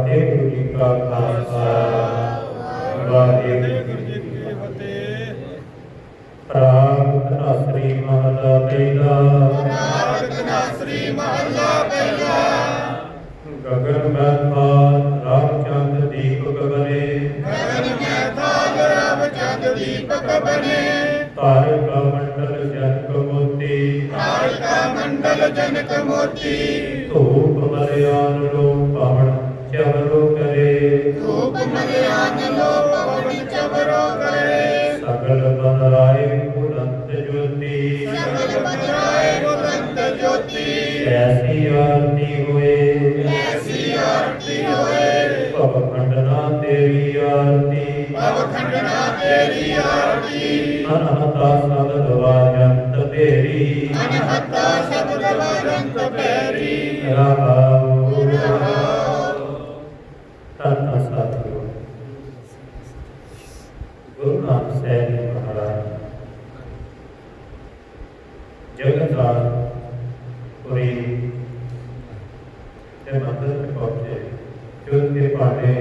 वाहेगुरु जी का खालसा वाहेगुरु जी की फतेह। राग धनासरी महला पहला। गगन में था रामचंद दीपक बने। तारका मंडल जनक मोती। धूप मलयान लो पवन चवरो करे। सकल बन राय बुलंद ज्योति। ऐसी आरती हुए भव खंडना तेरी आरती। अनहता शब्द वाजंत पेरी। धन सतगुरु गुरु नानक साहब जी महाराज जगन्नाथपुरी के मंदिर में पहुंचे। ज्योत के पांडे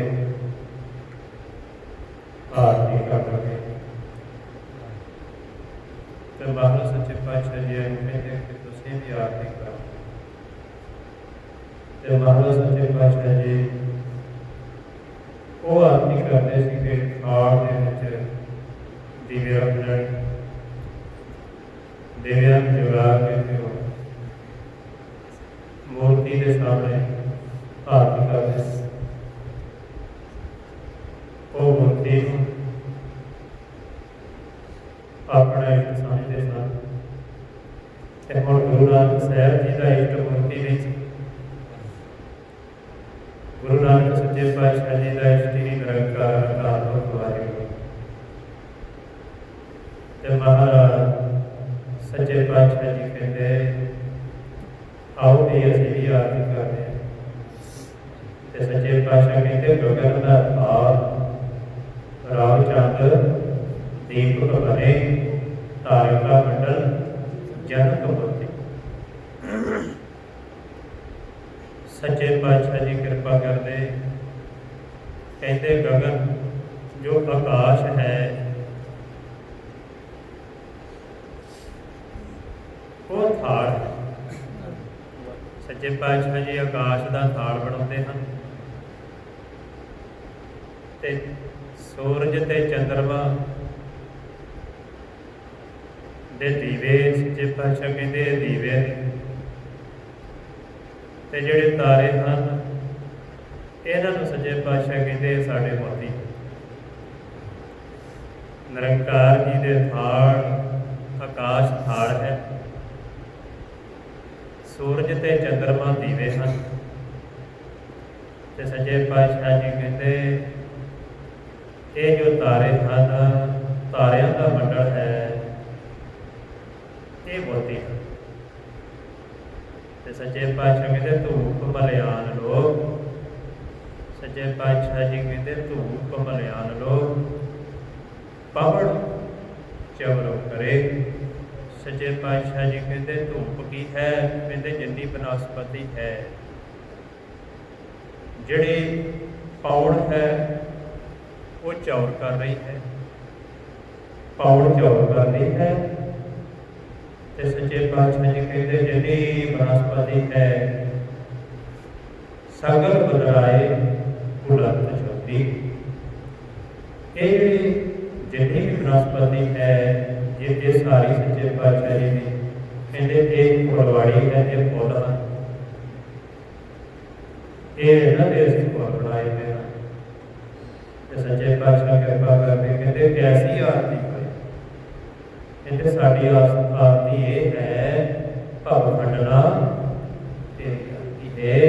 आरती कर लगे। तो महाराज सच्चे पातशाह जी कहते कि तुसीं भी आरती करो। तो महाराज सच्चे पातशाह जी वो आरती करते थे कि थाल दे विच दीवे रखने, दिव्यां जगा के मूर्ति के सामने आरती करते। वो मूर्ति अपना इष्ट समझते सन। हुण गुरु नानक साहब जी का इष्ट मूर्ति विच गुरु नानक सच्चे पातशाह जी का इष्ट ही निरंकार अकाल पुरख वाहिगुरू। महाराज सच्चे पातशाह जी कहते आओ भी असीं भी आरती करते हैं। सच्चे पातशाह कहते गगन का थाल रामचंद दीपक बने। तारका मंडल जनक मोती। सच्चे पातशाह जी कृपा करते कहते गगन जो आकाश है वो थाल है। सच्चे पातशाह जी आकाश का थाल बनाते हैं। ते सूरज ते चंद्रमा दे दीवे सच्चे पातशाह कहते दीवे ते जिहड़े तारे हैं इन्हों सच्चे पातशाह कहते साडे मोती। निरंकार जी दे थाल आकाश थाल है। सूरज ते चंद्रमा दीवे हैं। ते सच्चे पातशाह जी कहते ये जो तारे हैं तारियां का मंडल है ये मोती है। ते सच्चे पातशाह कहते धूप मलयान लो। सच्चे पातशाह जी कहते धूप मलयान लो पवन चवरो करे। सच्चे पातशाह जी कहते धूप की है कहते जिन्नी बनस्पति है जिहड़ी पौड़ है वो चौर कर रही है। पौड़ चौर कर रही है। ते सच्चे पातशाह जी कहते जिन्नी बनस्पति है सगल बदराए बुलंद ज्योति। ये जिन्नी भी बनस्पति है ये सारी सच्चे पातशाह जी ने कहते एक फुलवाड़ी है ये फुल है ये इन्होंने असीं फुल बनाए हुए हैं। सच्चे पातशाह कृपा करके कहते कैसी आरती करे। कहते साड़ी आरती ये है भव खंडना तेरी आरती है।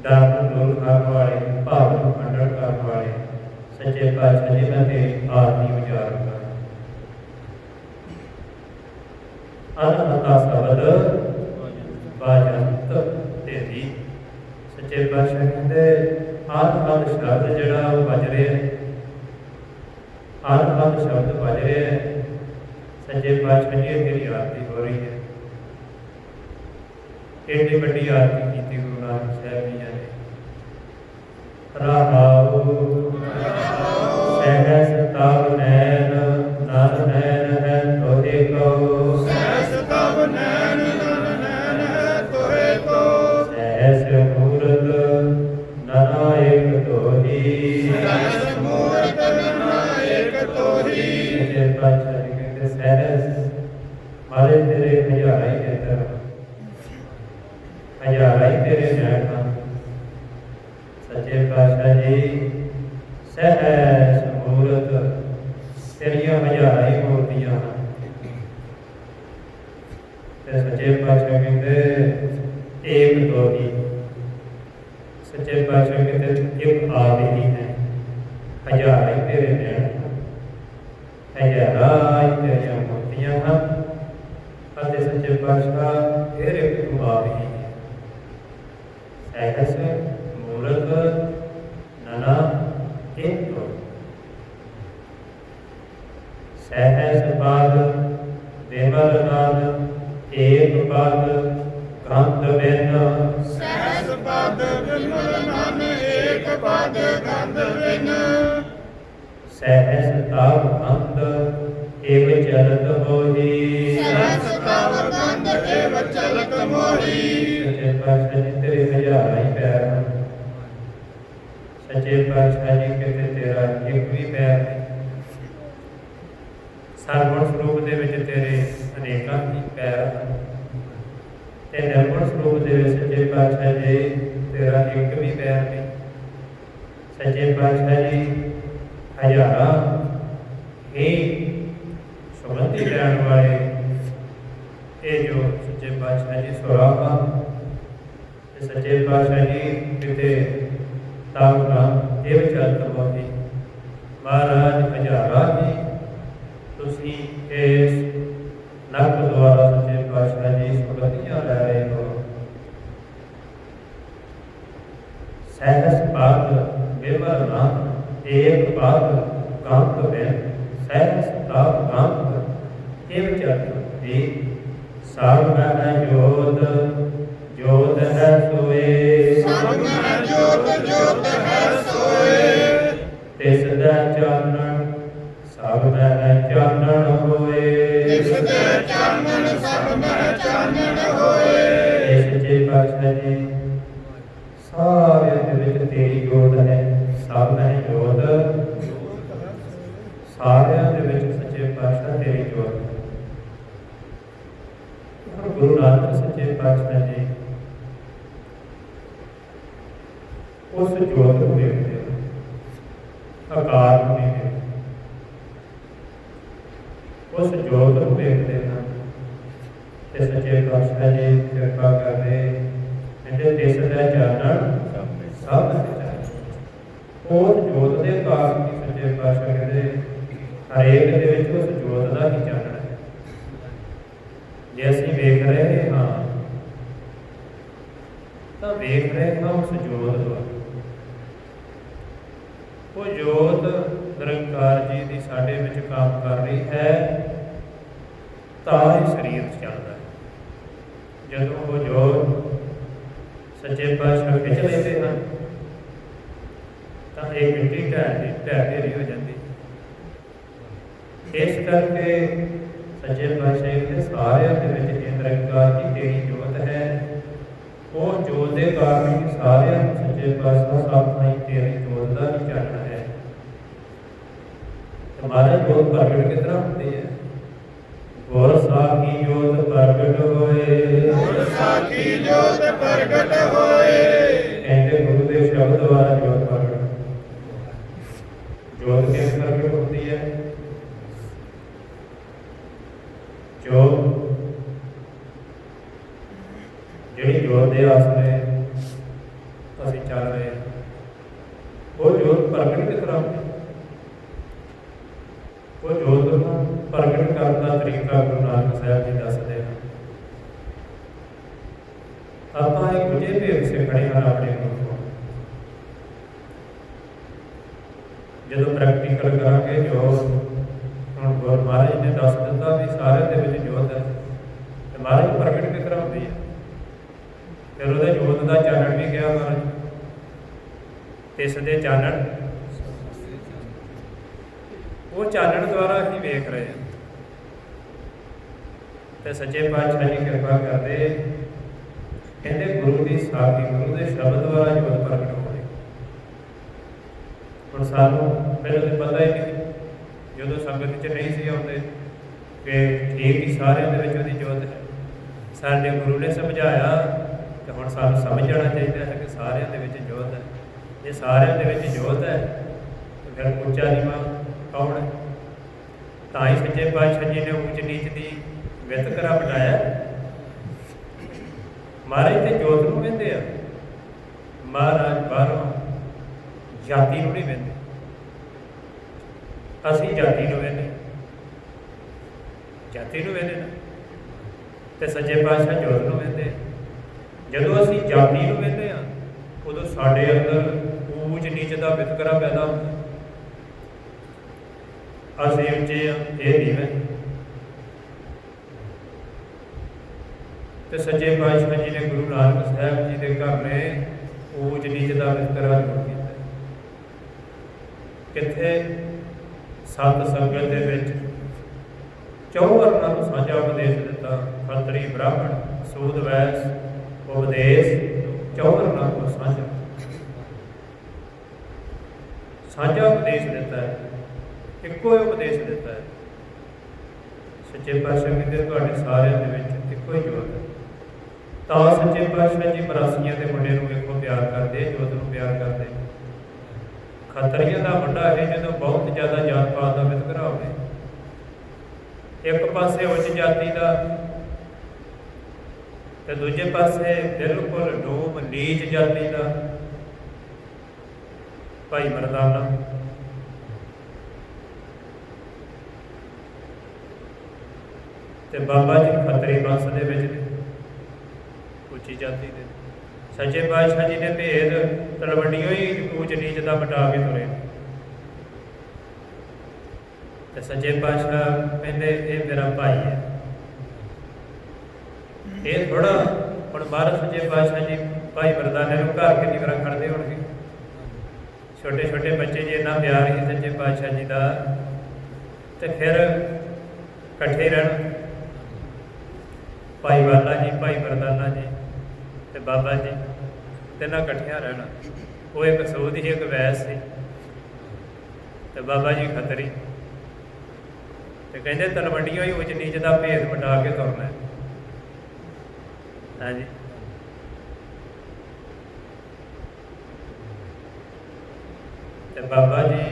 दर्द दूर करने वाले भाव खंडन करने वाले सच्चे पातशाह जी मैं तेरी आरती उजागर कर। अनहता शब्द वाजंत तेरी। सच्चे पातशाह कहते अनहद शब्द जिहड़ा वज रहा है अनहद शब्द वज रहा है। सच्चे पातशाह जी तेरी आरती हो रही है। एडी वड्डी आरती की गुरु नानक साहब जी ने रहाऊ सहस तब नैन नन नैन है तोहे को सहस तब नैन नन नैन है तोहे को सहस मूरत नायक तोही सहस मूरत नायक तोही ये पातशाह जी कहते सहस मारे तेरे हजारा ही कहता हजारा ही तेरे नैन सच्चे पातशाह जी सहस मूरत तेरिया हजारा ही मूर्तियां सच्चे पातशाह कहते एक तो ही सच्चे पातशाह कहते एक आप ही है हजारा ही तेरे नैन हजारा ही तेरिया मूर्तियां हैं सच्चे पातशाह फिर एक तू आप ही है सहस मूरत नाना एक तो सहस पाद विमल नाद एक पाद गंध बिन सहस पाद विमल नाद एक पाद गंध बिन सहस ताव गंध एव चलत मोही सहस ताव गंध एव चलत मोही सच्चे पातशाह जी तेरे हजारा ही पैर हैं सच्चे पातशाह जी कहते तेरा एक भी पैर नहीं ਸਰਗੁਣ ਸਰੂਪ ਦੇ ਵਿੱਚ ਤੇਰੇ ਅਨੇਕਾਂ ਹੀ ਪੈਰ ਹਨ ਤੇ ਨਿਰਗੁਣ ਸਰੂਪ ਦੇ ਵਿੱਚ ਸੱਚੇ ਪਾਤਸ਼ਾਹ ਜੀ ਤੇਰਾ ਇੱਕ ਵੀ ਪੈਰ ਨਹੀਂ ਸੱਚੇ ਪਾਤਸ਼ਾਹ ਜੀ ਹਜ਼ਾਰਾਂ ਹੀ ਸੁਗੰਧੀ ਲੈਣ ਵਾਲੇ ਇਹ ਜੋ ਸੱਚੇ ਪਾਤਸ਼ਾਹ ਜੀ ਸੁਰਾਹਾ ਤੇ ਸੱਚੇ ਪਾਤਸ਼ਾਹ ਜੀ ਕਿਤੇ ਤਾਵਨਾ ਇਹ ਵਿਚਾਰ ਕਰਵਾਉਂਦੇ ਮਹਾਰਾਜ ਹਜ਼ਾਰਾਂ ਹੀ ਤੁਸੀਂ ਇਸ ਨੱਕ ਦੁਆਰਾ ਸੱਚੇ ਪਾਤਸ਼ਾਹ ਜੀ ਸੁਗੰਧੀਆਂ ਲੈ ਰਹੇ ਹੋ सहस पाद विमल नाम एक पाद कांत में सहस ताप कांत एव चतुर्थी सब है जोत जोत है सोए सब है जोत है सोए तिस दै चानन सब है चानन होए तिस दै चानन सब है चानन होए सच्चे पातशाह जी सारे विच तेरी जोत है सब है जोत सारे विच सच्चे पातशाह तेरी जोत है गुरु नानक सच्चे पातशाह जी उस जोत को देखते हैं आकार को नहीं देखते उस जोत को देखते हैं सच्चे पातशाह जी कृपा कर रहे तिस दै चानन सब उस जोत के कारण की सच्चे पातशाह कहते हरेक दे विच उस जोत का ही चानन है जे असीं वेख रहे हाँ तो वेख रहे हाँ उस जोत द्वारा वो जोत निरंकार जी की साडे विच काम कर रही है तां ही शरीर चलता है जदों वो जोत सच्चे पातशाह खिंच लेते हैं तो एक मिट्टी ढेरी हो जाती इस करके सच्चे पातशाह के सारे निरंकार की तेरी जोत है वो जोत के कारण कि सारे सच्चे पातशाह सब नहीं तेरी जोत का भी चानन है हमारा जोत प्रगट किस तरह होती है गुर साखी जोत प्रगट होए गुर साखी जोत प्रगट होए कहते गुरु के शब्द द्वारा जोत प्रगट जोत कैसे प्रगट होती है जो जिहड़ी जोत के आसरे असीं चल रहे हैं वो जोत प्रगट किस तरह होती है वो जोत नूं प्रगट करने का तरीका गुरु नानक साहब जी दसदे हैं आपां एक गुजे भेद सिखणे हैं अपने गुरु को जदों प्रैक्टिकल करांगे जो हुण गुरु महाराज ने दस दिता भी सारे दे विच जोत है ते महाराज प्रगट किस तरह होंदी है फिर उहदे जोत का चानण भी गया महाराज तिस दे चानण, वो चानण द्वारा ही वेख रहे हैं। तो सच्चे पातशाह जी कृपा करते कहते गुरु की साखी, गुरु के शब्द द्वारा जोत प्रगट होने। हुण सानूं पहले तो पता ही नहीं, जो संगत च नहीं सी आउंदे कि ठीक ही सारिਆਂ ਦੇ ਵਿੱਚ ਉਹਦੀ जोत है। ਸਾਡੇ गुरु ने समझाया तो हुण सानूं समझ जाना चाहिए है कि सारिਆਂ ਦੇ ਵਿੱਚ जोत है। जे सारिਆਂ ਦੇ ਵਿੱਚ जोत है तो फिर ਉੱਚਾ ਨੀਵਾਂ कौन है? ਤਾਂ ਹੀ सच्चे पातशाह जी ने ऊंच नीच की वितकरा बिठाया। महाराज तो जोत नूं वेंदे आ, महाराज बाहरों जाति नूं नहीं वेंदे। असीं जाति नूं वेंदे, जाति नूं वेंदे ना, ते सच्चे पातशाह जोत नूं वेंदे। जदों असीं जाति नूं वेंदे आ उदों साडे अंदर ऊंच नीच दा वितकरा पैदा हुंदा। असीं उच्चे आ, इह नीवें। तो सच्चे पातशाह जी ने गुरु नानक साहब जी के घर में ऊंच नीच का वितकरा दूर किया। कित्थे सत संगत दे विच चौं वर्णां नूं साझा उपदेश दिता। खतरी ब्राह्मण सूद वैस उपदेश चौं वर्णां नूं साझा उपदेश दिता है, इक्को ही उपदेश दिता है। सच्चे पातशाह कहते तुहाडे सारिਆਂ ਦੇ ਵਿੱਚ ਇੱਕੋ ਹੀ जोत है। तो सच्चे पातशाह जी 82 के मुंडे नूं वेखो प्यार करते, जोत नूं प्यार करते। खतरियां दा मुंडा है जो बहुत ज़्यादा जात पात का वितकरा होवे, एक पासे उच्च जाति का ते दूजे पासे बिल्कुल डूम नीच जाति का भाई मरदाना। ते बाबा जी खतरी वंश दे विच उच्ची जाति दे। सच्चे पातशाह जी ने भेद तलवंडियों ही ऊंच नीच का मिटा के तुरे। तो सच्चे पातशाह कहते ये मेरा भाई है। ये थोड़ा हम महाराज सच्चे पातशाह जी भाई मरदाने को घर के निगरान खड़ते होंगे। छोटे छोटे बच्चे जी इन्ना प्यार ही सच्चे पातशाह जी का, तो फिर कट्ठे रहना भाई वाला जी, भाई मरदाना जी ते बाबा जी तिना कट्ठिया रहना। वो एक सूद ही, एक वैस सी, ते बाबा जी खतरी। तो कहते तलवंडियों ही उच नीच का भेद मिटा के तुरना है। हाँ जी, तो बाबा जी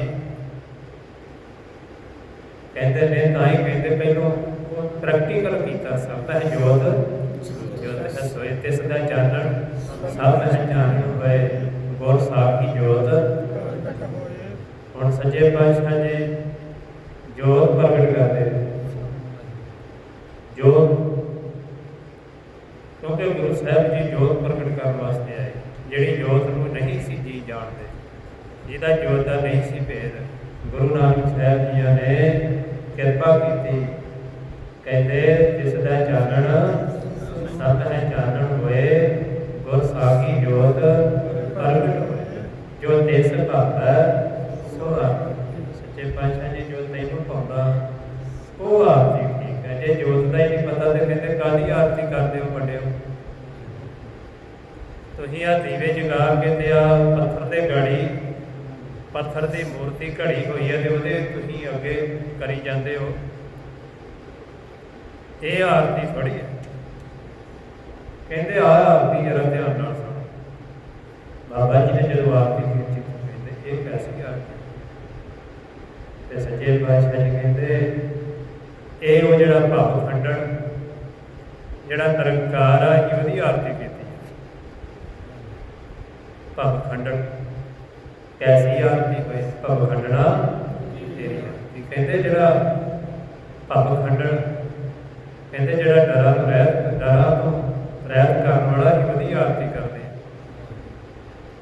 कहते ने ताई कहते पहलों प्रैक्टिकल किया। सब है जोत, जोत है सोए तिस दा चानण, सब है जान होए गुर साखी जोत। हुण सच्चे पातशाह जी जोत प्रगट करते जोत, क्योंकि गुरु साहब जी जोत प्रगट करने वास्ते आए। जिहड़ी जोत नूं नहीं सी जी जानते, जिहदा जोत दा नहीं सी भेद, गुरु नानक साहब जी ने किरपा की। कहते जिसका चानण सत है चानण होए गुर साखी जोत प्रगट होए। जो तिस भावै सो आरती। सच्चे पातशाह जी जो तैनूं पाउंदा वो आरती ठीक है। जे जोत का ही नहीं पता तो कहते काहदी आरती करदे हो बड़िओ। तुसीं आ दीवे जगा के ते आ पत्थर दे गाड़ी, पत्थर की मूर्ति घड़ी हुई है तो वो तुसीं अगे करी जाते हो। ये आरती थोड़ी है। कहते आ आरती जरा ध्यान नाल सुण। बाबा जी ने जो आरती की कहते ये कैसी आरती। तो सच्चे पातशाह जी कहते ये वो जो भाव खंडन जोड़ा निरंकार आ ये आरती की। भाव खंडन कैसी आरती हुई, भाव खंडना तेरी आरती। कहते जो भाव खंडन कहते जो डरा तो रहत करने वाला ही वही आरती करते।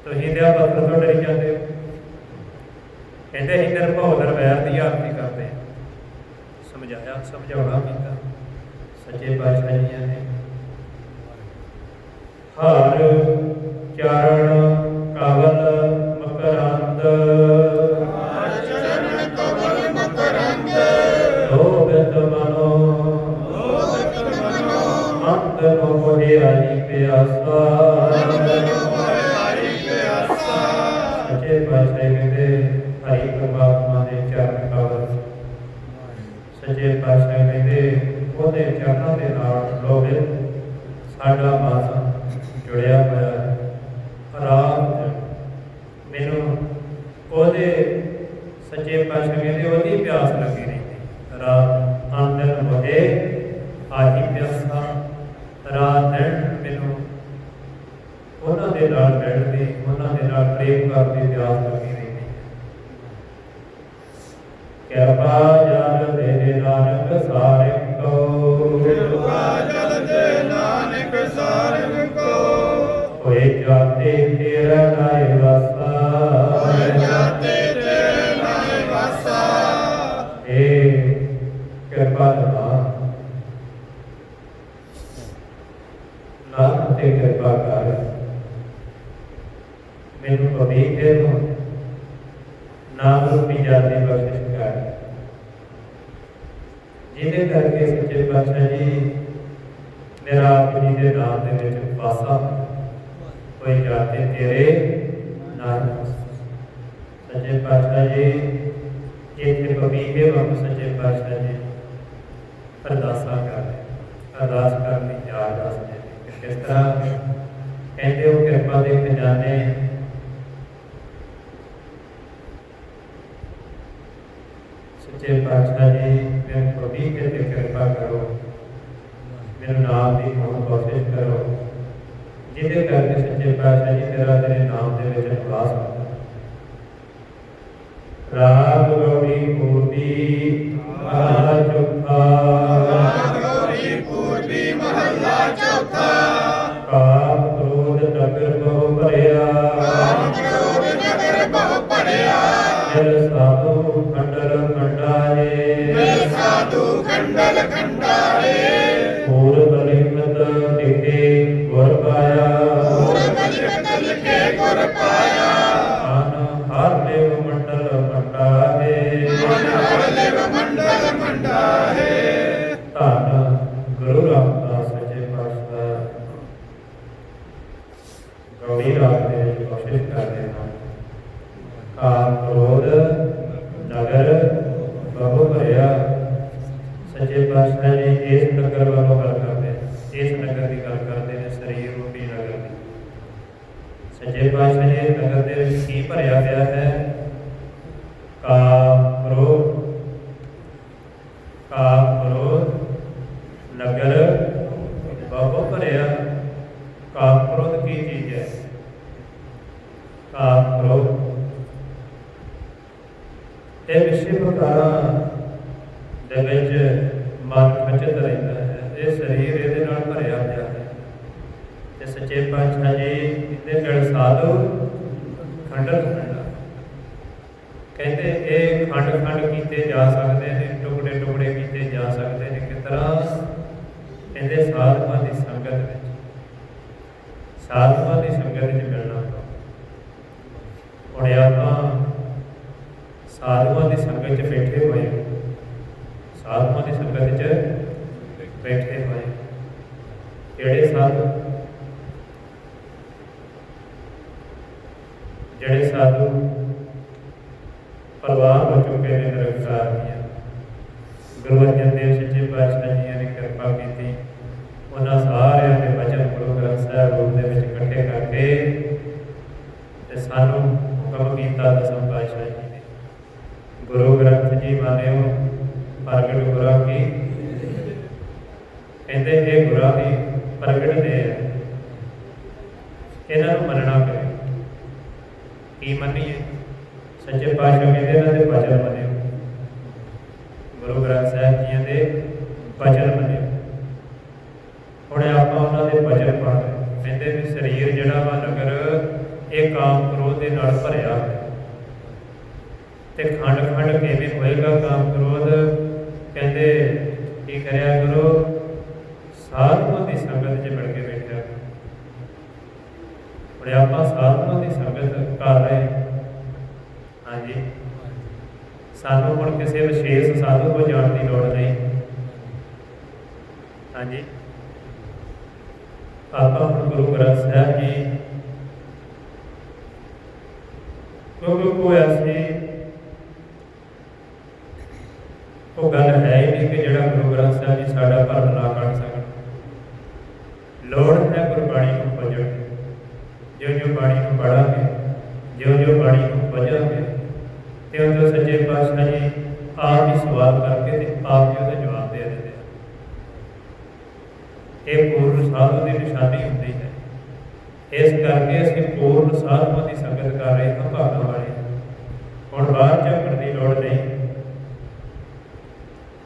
तो हिंदे पत्थर तो डरी जाते हो। कहते ही निर्भव निर्वैर की आरती करते। समझाया समझाना किया सच्चे पातशाह जी ने। हर चरण कवल मकर ਆਈ ਪਿਆਸਾ ਸੱਚੇ ਪਾਤਸ਼ਾਹ ਕਹਿੰਦੇ ਹਰੀ ਪ੍ਰਮਾਤਮਾ ਦੇ ਚਰਨ ਕਮਲ, ਸੱਚੇ ਪਾਤਸ਼ਾਹ ਕਹਿੰਦੇ ਉਹਦੇ ਚਰਨਾਂ ਦੇ ਨਾਲ ਲੋਹੇ ਸਾਡਾ ਮਨ ਜੁੜਿਆ ਹੋਇਆ ਹੈ। ਰਾਤ ਮੈਨੂੰ ਉਹਦੇ ਸੱਚੇ ਪਾਤਸ਼ਾਹ ਕਹਿੰਦੇ ਉਹਦੀ ਪਿਆਸ ਲੱਗੀ ਰਹਿੰਦੀ। ਰਾਤ ਆਂਦਨ ਵਗੇ ਆਹੀ ਪਿਆਸਾ, ਰਾਤ ਦਿਨ ਮੈਨੂੰ ਉਹਨਾਂ ਦੇ ਨਾਲ ਮਿਲਣ ਦੀ, ਉਹਨਾਂ ਦੇ ਨਾਲ ਪ੍ਰੇਮ ਕਰਨ ਦੀ ਪਿਆਸ ਲੱਗੀ ਰਹਿੰਦੀ। ਕਿਰਪਾ ਜਲ ਦੇ ਨਾਨਕ ਸਾਰਿਆਂ ਕੋ, ਕਿਰਪਾ ਜਲ ਦੇ ਨਾਨਕ ਸਾਰਿਆਂ ਕੋ, ਹੋਏ ਜਾਤੇ ਤੇਰਾ ਨਾਇ ਵਾਸਾ, ਹੋਏ ਜਾਤੇ ਤੇਰੇ ਨਾਇ ਵਾਸਾ। ਏ ਕਿਰਪਾ ਨਾ ਨਾਮ ਤੇ ਕਿਰਪਾ ਕਰ, ਮੈਨੂੰ ਪਵੀਖੇ ਨੂੰ ਨਾਮ ਰੂਪੀ ਜਾਤੀ ਬਖਸ਼ਿਸ਼ ਕਰ, ਜਿਹਦੇ ਕਰਕੇ ਸੱਚੇ ਪਾਤਸ਼ਾਹ ਜੀ ਮੇਰਾ ਆਪ ਜੀ ਦੇ ਨਾਮ ਦੇ ਵਿੱਚ ਵਾਸਾ ਹੋਏ ਜਾਤੇ ਤੇਰੇ ਨਾਮ। ਸੱਚੇ ਪਾਤਸ਼ਾਹ ਜੀ ਇੱਥੇ ਪਵੀਖੇ ਵਾਂਗ ਸੱਚੇ ਪਾਤਸ਼ਾਹ ਜੀ ਅਰਦਾਸਾਂ ਕਰਦੇ, ਅਰਦਾਸ ਕਰਨ ਦੀ ਜਾਚ ਦੱਸਦੇ ਕਿ ਕਿਸ ਤਰ੍ਹਾਂ ਕਹਿੰਦੇ ਉਹ ਕਿਰਪਾ ਦੇ ਖਜ਼ਾਨੇ ਸੱਚੇ ਪਾਤਸ਼ਾਹ ਜੀ ਮੈਨੂੰ ਪਵੀਖੇ ਤੇ ਕਿਰਪਾ ਕਰੋ, ਮੇਰੇ ਨਾਮ ਦੀ ਹੋਂਦ ਬਖਸ਼ਿਸ਼ ਕਰੋ, ਜਿਹਦੇ ਕਰਕੇ ਸੱਚੇ ਪਾਤਸ਼ਾਹ ਜੀ ਤੇਰਾ ਤੇਰੇ ਨਾਮ ਦੇ ਵਿੱਚ ਨਿਵਾਸ ਹੁੰਦਾ। ਰਾਗ ਗੌੜੀ ਪੂਰਬੀ ਮਹੱਲਾ ਚੌਥਾ, ਰਾਗ ਗੌੜੀ ਪੂਰਬੀ ਮਹੱਲਾ ਚੌਥਾ। ਕਾਮ ਕ੍ਰੋਧ ਨਗਰ ਬਹੁ ਭਰਿਆ, ਕਾਮ ਕ੍ਰੋਧ ਨਗਰ ਬਹੁ ਭਰਿਆ, ਮਿਲ ਸਾਧੂ ਖੰਡਲ ਖੰਡਾਏ, ਮਿਲ ਸਾਧੂ ਖੰਡਲ ਖੰਡਾਏ, ਪੂਰ ਬਲਿਮਤ ਲਿਖੇ ਗੁਰ ਪਾਇਆ, ਪੂਰ ਬਲਿਮਤ ਲਿਖੇ ਗੁਰ ਪਾਇਆ, ਮਨ ਹਰ ਦੇਵ ਮੰਡਲ ਮੰਡਾਏ, ਮਨ ਹਰ ਦੇਵ ਮੰਡਲ ਮੰਡਾਏ। ਧੰਨ ਗੁਰੂ ਰਾਮਦਾਸ ਸੱਚੇ ਪਾਤਸ਼ਾਹ ਗੌੜੀ ਰਾਗ ਦੇ ਵਿੱਚ ਬਖਸ਼ਿਸ਼ ਕਰਦੇ ਹਨ। ਕਾਮ ਕ੍ਰੋਧ ਨਗਰ ਬਹੁ ਭਰਿਆ, ਸੱਚੇ ਪਾਤਸ਼ਾਹ ਜੀ ਇਸ ਨਗਰ ਵੱਲੋਂ ਗੱਲ ਕਰਦੇ, ਇਸ ਨਗਰ ਦੀ ਗੱਲ ਕਰਦੇ ਨੇ, ਸਰੀਰ ਰੂਪੀ ਨਗਰ ਦੀ। ਸੱਚੇ ਪਾਤਸ਼ਾਹ ਜੀ ਇਸ ਨਗਰ ਦੇ ਵਿੱਚ ਕੀ ਭਰਿਆ ਗਿਆ ਹੈ? ਕਾਮ ਕ੍ਰੋਧ, ਕਾਮ ਕ੍ਰੋਧ ਨਗਰ ਬਹੁ ਭਰਿਆ। ਕਾਮ ਕ੍ਰੋਧ ਕੀ ਚੀਜ਼ ਹੈ? ਕਾਮ ਕ੍ਰੋਧ ਇਹ ਵਿਸ਼ੇ ਪ੍ਰਕਾਰਾਂ ਦੇ ਵਿੱਚ ਮਨ ਖਚਿਤ ਰਹਿੰਦਾ ਹੈ। ਇਹ ਸਰੀਰ ਇਹਦੇ ਨਾਲ ਭਰਿਆ ਹੋਇਆ ਹੈ ਤੇ ਸੱਚੇ ਪਾਤਸ਼ਾਹ ਜੀ ਇਹਦੇ ਨਾਲ ਸਾਧੂ ਖੰਡਲ ਖੰਡਾ ਕਹਿੰਦੇ ਇਹ ਖੰਡ ਖੰਡ ਕੀਤੇ ਜਾ ਸਕਦੇ ਨੇ, ਟੁਕੜੇ ਟੁਕੜੇ ਕੀਤੇ ਜਾ ਸਕਦੇ ਨੇ। ਕਿਸ ਤਰ੍ਹਾਂ? ਕਹਿੰਦੇ ਸਾਧੂਆਂ ਦੀ ਸੰਗਤ ਵਿੱਚ, ਸਾਧੂਆਂ ਦੀ ਸੰਗਤ ਵਿੱਚ ਮਿਲਣਾ। ਹੁਣ ਆਪਾਂ ਸਾਧੂਆਂ ਦੀ ਸੰਗਤ 'ਚ ਬੈਠੇ ਹੋਏ, ਸਾਧੂਆਂ ਦੀ ਸੰਗਤ 'ਚ ਬੈਠੇ ਹੋਏ। ਕਿਹੜੇ ਸਾਧੂ? ਜਿਹੜੇ ਸਾਧੂ ਪ੍ਰਵਾਨ ਹੋ ਚੁੱਕੇ ਨੇ ਨਿਰੰਕਾਰ ਦੀਆਂ। ਗੁਰੂ ਅਰਜਨ ਦੇਵ ਸੱਚੇ ਪਾਤਸ਼ਾਹ ਜੀ ਨੇ ਕਿਰਪਾ ਕੀਤੀ, ਉਹਨਾਂ ਸਾਰਿਆਂ ਦੇ ਵਚਨ ਗੁਰੂ ਗ੍ਰੰਥ ਸਾਹਿਬ ਰੂਪ ਦੇ ਵਿੱਚ ਇਕੱਠੇ ਕਰਕੇ ਤੇ ਸਾਨੂੰ ਹੁਕਮ ਕੀਤਾ ਦਸਮ ਪਾਤਸ਼ਾਹ ਜੀ ਨੇ। ਗੁਰੂ ਗ੍ਰੰਥ ਜੀ ਮਾਨਿਓ ਪ੍ਰਗਟ ਗੁਰਾਂ ਕੀ, ਕਹਿੰਦੇ ਇਹ ਗੁਰਾਂ ਦੀ ਪ੍ਰਗਟ ਦੇ ਹੈ, ਇਹਨਾਂ ਨੂੰ ਮੰਨਣਾ ਪਵੇ। ਕੀ ਮੰਨੀਏ? ਸੱਚੇ ਪਾਤਸ਼ਾਹ ਕਹਿੰਦੇ ਇਹਨਾਂ ਦੇ ਵਚਨ ਮੰਨਿਓ, ਗੁਰੂ ਗ੍ਰੰਥ ਸਾਹਿਬ ਜੀ ਦੇ ਵਚਨ ਮੰਨਿਓ। ਹੁਣ ਆਪਾਂ ਉਹਨਾਂ ਦੇ ਵਚਨ ਪੜ੍ਹ ਰਹੇ, ਕਹਿੰਦੇ ਵੀ ਸਰੀਰ ਜਿਹੜਾ ਵਾ ਨਗਰ ਇਹ ਕਾਮ ਕ੍ਰੋਧ ਦੇ ਨਾਲ ਭਰਿਆ ਹੋਇਆ ਤੇ ਖੰਡ ਖੰਡ ਕਿਵੇਂ ਹੋਏਗਾ ਕਾਮ ਕ੍ਰੋਧ? ਕਹਿੰਦੇ ਕੀ ਕਰਿਆ ਗੁਰੂ? ਸਾਧੂਆਂ ਦੀ ਸੰਗਤ 'ਚ ਮਿਲ ਕੇ ਬੈਠਿਆ। ਹੁਣ ਆਪਾਂ ਸਾਧੂਆਂ ਦੀ ਸੰਗਤ ਕਰ ਰਹੇ। ਹਾਂਜੀ, ਸਾਨੂੰ ਹੁਣ ਕਿਸੇ ਵਿਸ਼ੇਸ਼ ਸਾਧੂ ਕੋਲ ਜਾਣ ਦੀ ਲੋੜ ਨਹੀਂ। ਹਾਂਜੀ, ਆਪਾਂ ਹੁਣ ਗੁਰੂ ਗ੍ਰੰਥ ਸਾਹਿਬ ਜੀ ਕਿਉਂਕਿ ਕੋਈ ਐਸੀ ਉਹ ਗੱਲ ਹੈ ਹੀ ਨਹੀਂ ਕਿ ਜਿਹੜਾ ਗੁਰੂ ਗ੍ਰੰਥ ਸਾਹਿਬ ਜੀ ਸਾਡਾ ਭਰਮ ਨਾ ਕੱਢ ਸਕਣ। ਲੋੜ ਹੈ ਗੁਰਬਾਣੀ ਨੂੰ ਖੋਜਣ ਦੀ। ਜਿਉਂ ਬਾਣੀ ਨੂੰ ਪੜ੍ਹਾਂਗੇ, ਜਿਉਂ ਬਾਣੀ ਨੂੰ ਖੋਜਾਂਗੇ, ਤਿਉਂ ਸੱਚੇ ਪਾਤਸ਼ਾਹ ਜੀ ਆਪ ਹੀ ਸਵਾਲ ਕਰਕੇ ਤੇ ਆਪ ਹੀ ਉਹਦੇ ਜਵਾਬ ਦੇ ਦਿੰਦੇ ਆ। ਇਹ ਪੂਰਨ ਸਾਧੂ ਦੀ ਨਿਸ਼ਾਨੀ ਹੁੰਦੀ ਹੈ। ਇਸ ਕਰਕੇ ਅਸੀਂ ਪੂਰਨ ਸਾਧੂਆਂ ਦੀ ਸੰਗਤ ਕਰ ਰਹੇ ਹਾਂ, ਭਾਗਾਂ ਵਾਲੇ। ਹੁਣ ਬਾਹਰ ਝਾਕਣ ਦੀ ਲੋੜ ਨਹੀਂ,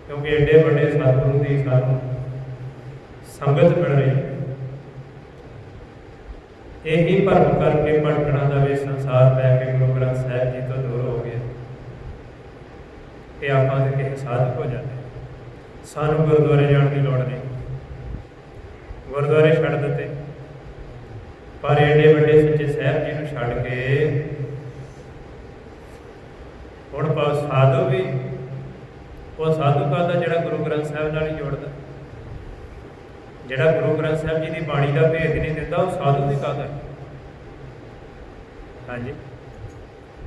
ਕਿਉਂਕਿ ਏਡੇ ਵੱਡੇ ਸਤਿਗੁਰੂ ਦੀ ਸਾਨੂੰ ਸੰਗਤ ਮਿਲ ਰਹੀ। ਇਹੀ ਭਰਮ ਕਰਕੇ ਭਟਕਣਾ ਦਾ ਵੀ ਸੰਸਾਰ ਪੈ ਕੇ ਗੁਰੂ ਗ੍ਰੰਥ ਸਾਹਿਬ ਜੀ ਤੋਂ ਦੂਰ ਹੋ ਗਿਆ ਕਿ ਆਪਾਂ ਤੇ ਕਿਸੇ ਸਾਧਕ ਹੋ ਜਾਂਦੇ। ਸਾਨੂੰ ਗੁਰਦੁਆਰੇ ਜਾਣ ਦੀ ਲੋੜ ਨਹੀਂ, ਗੁਰਦੁਆਰੇ ਛੱਡ ਦਿੱਤੇ, ਪਰ ਏਡੇ ਵੱਡੇ ਸੱਚੇ ਸਾਹਿਬ ਜੀ ਨੂੰ ਛੱਡ ਕੇ ਹੁਣ ਸਾਧੂ ਵੀ ਉਹ ਸਾਧੂ ਕਾਹਦਾ ਜਿਹੜਾ ਗੁਰੂ ਗ੍ਰੰਥ ਸਾਹਿਬ ਨਾਲ ਹੀ ਜੋੜਦਾ। ਜਿਹੜਾ ਗੁਰੂ ਗ੍ਰੰਥ ਸਾਹਿਬ ਜੀ ਦੀ ਬਾਣੀ ਦਾ ਭੇਦ ਨਹੀਂ ਦਿੰਦਾ ਉਹ ਸਾਧੂ ਵੀ ਕਾਹਦਾ। ਹਾਂਜੀ,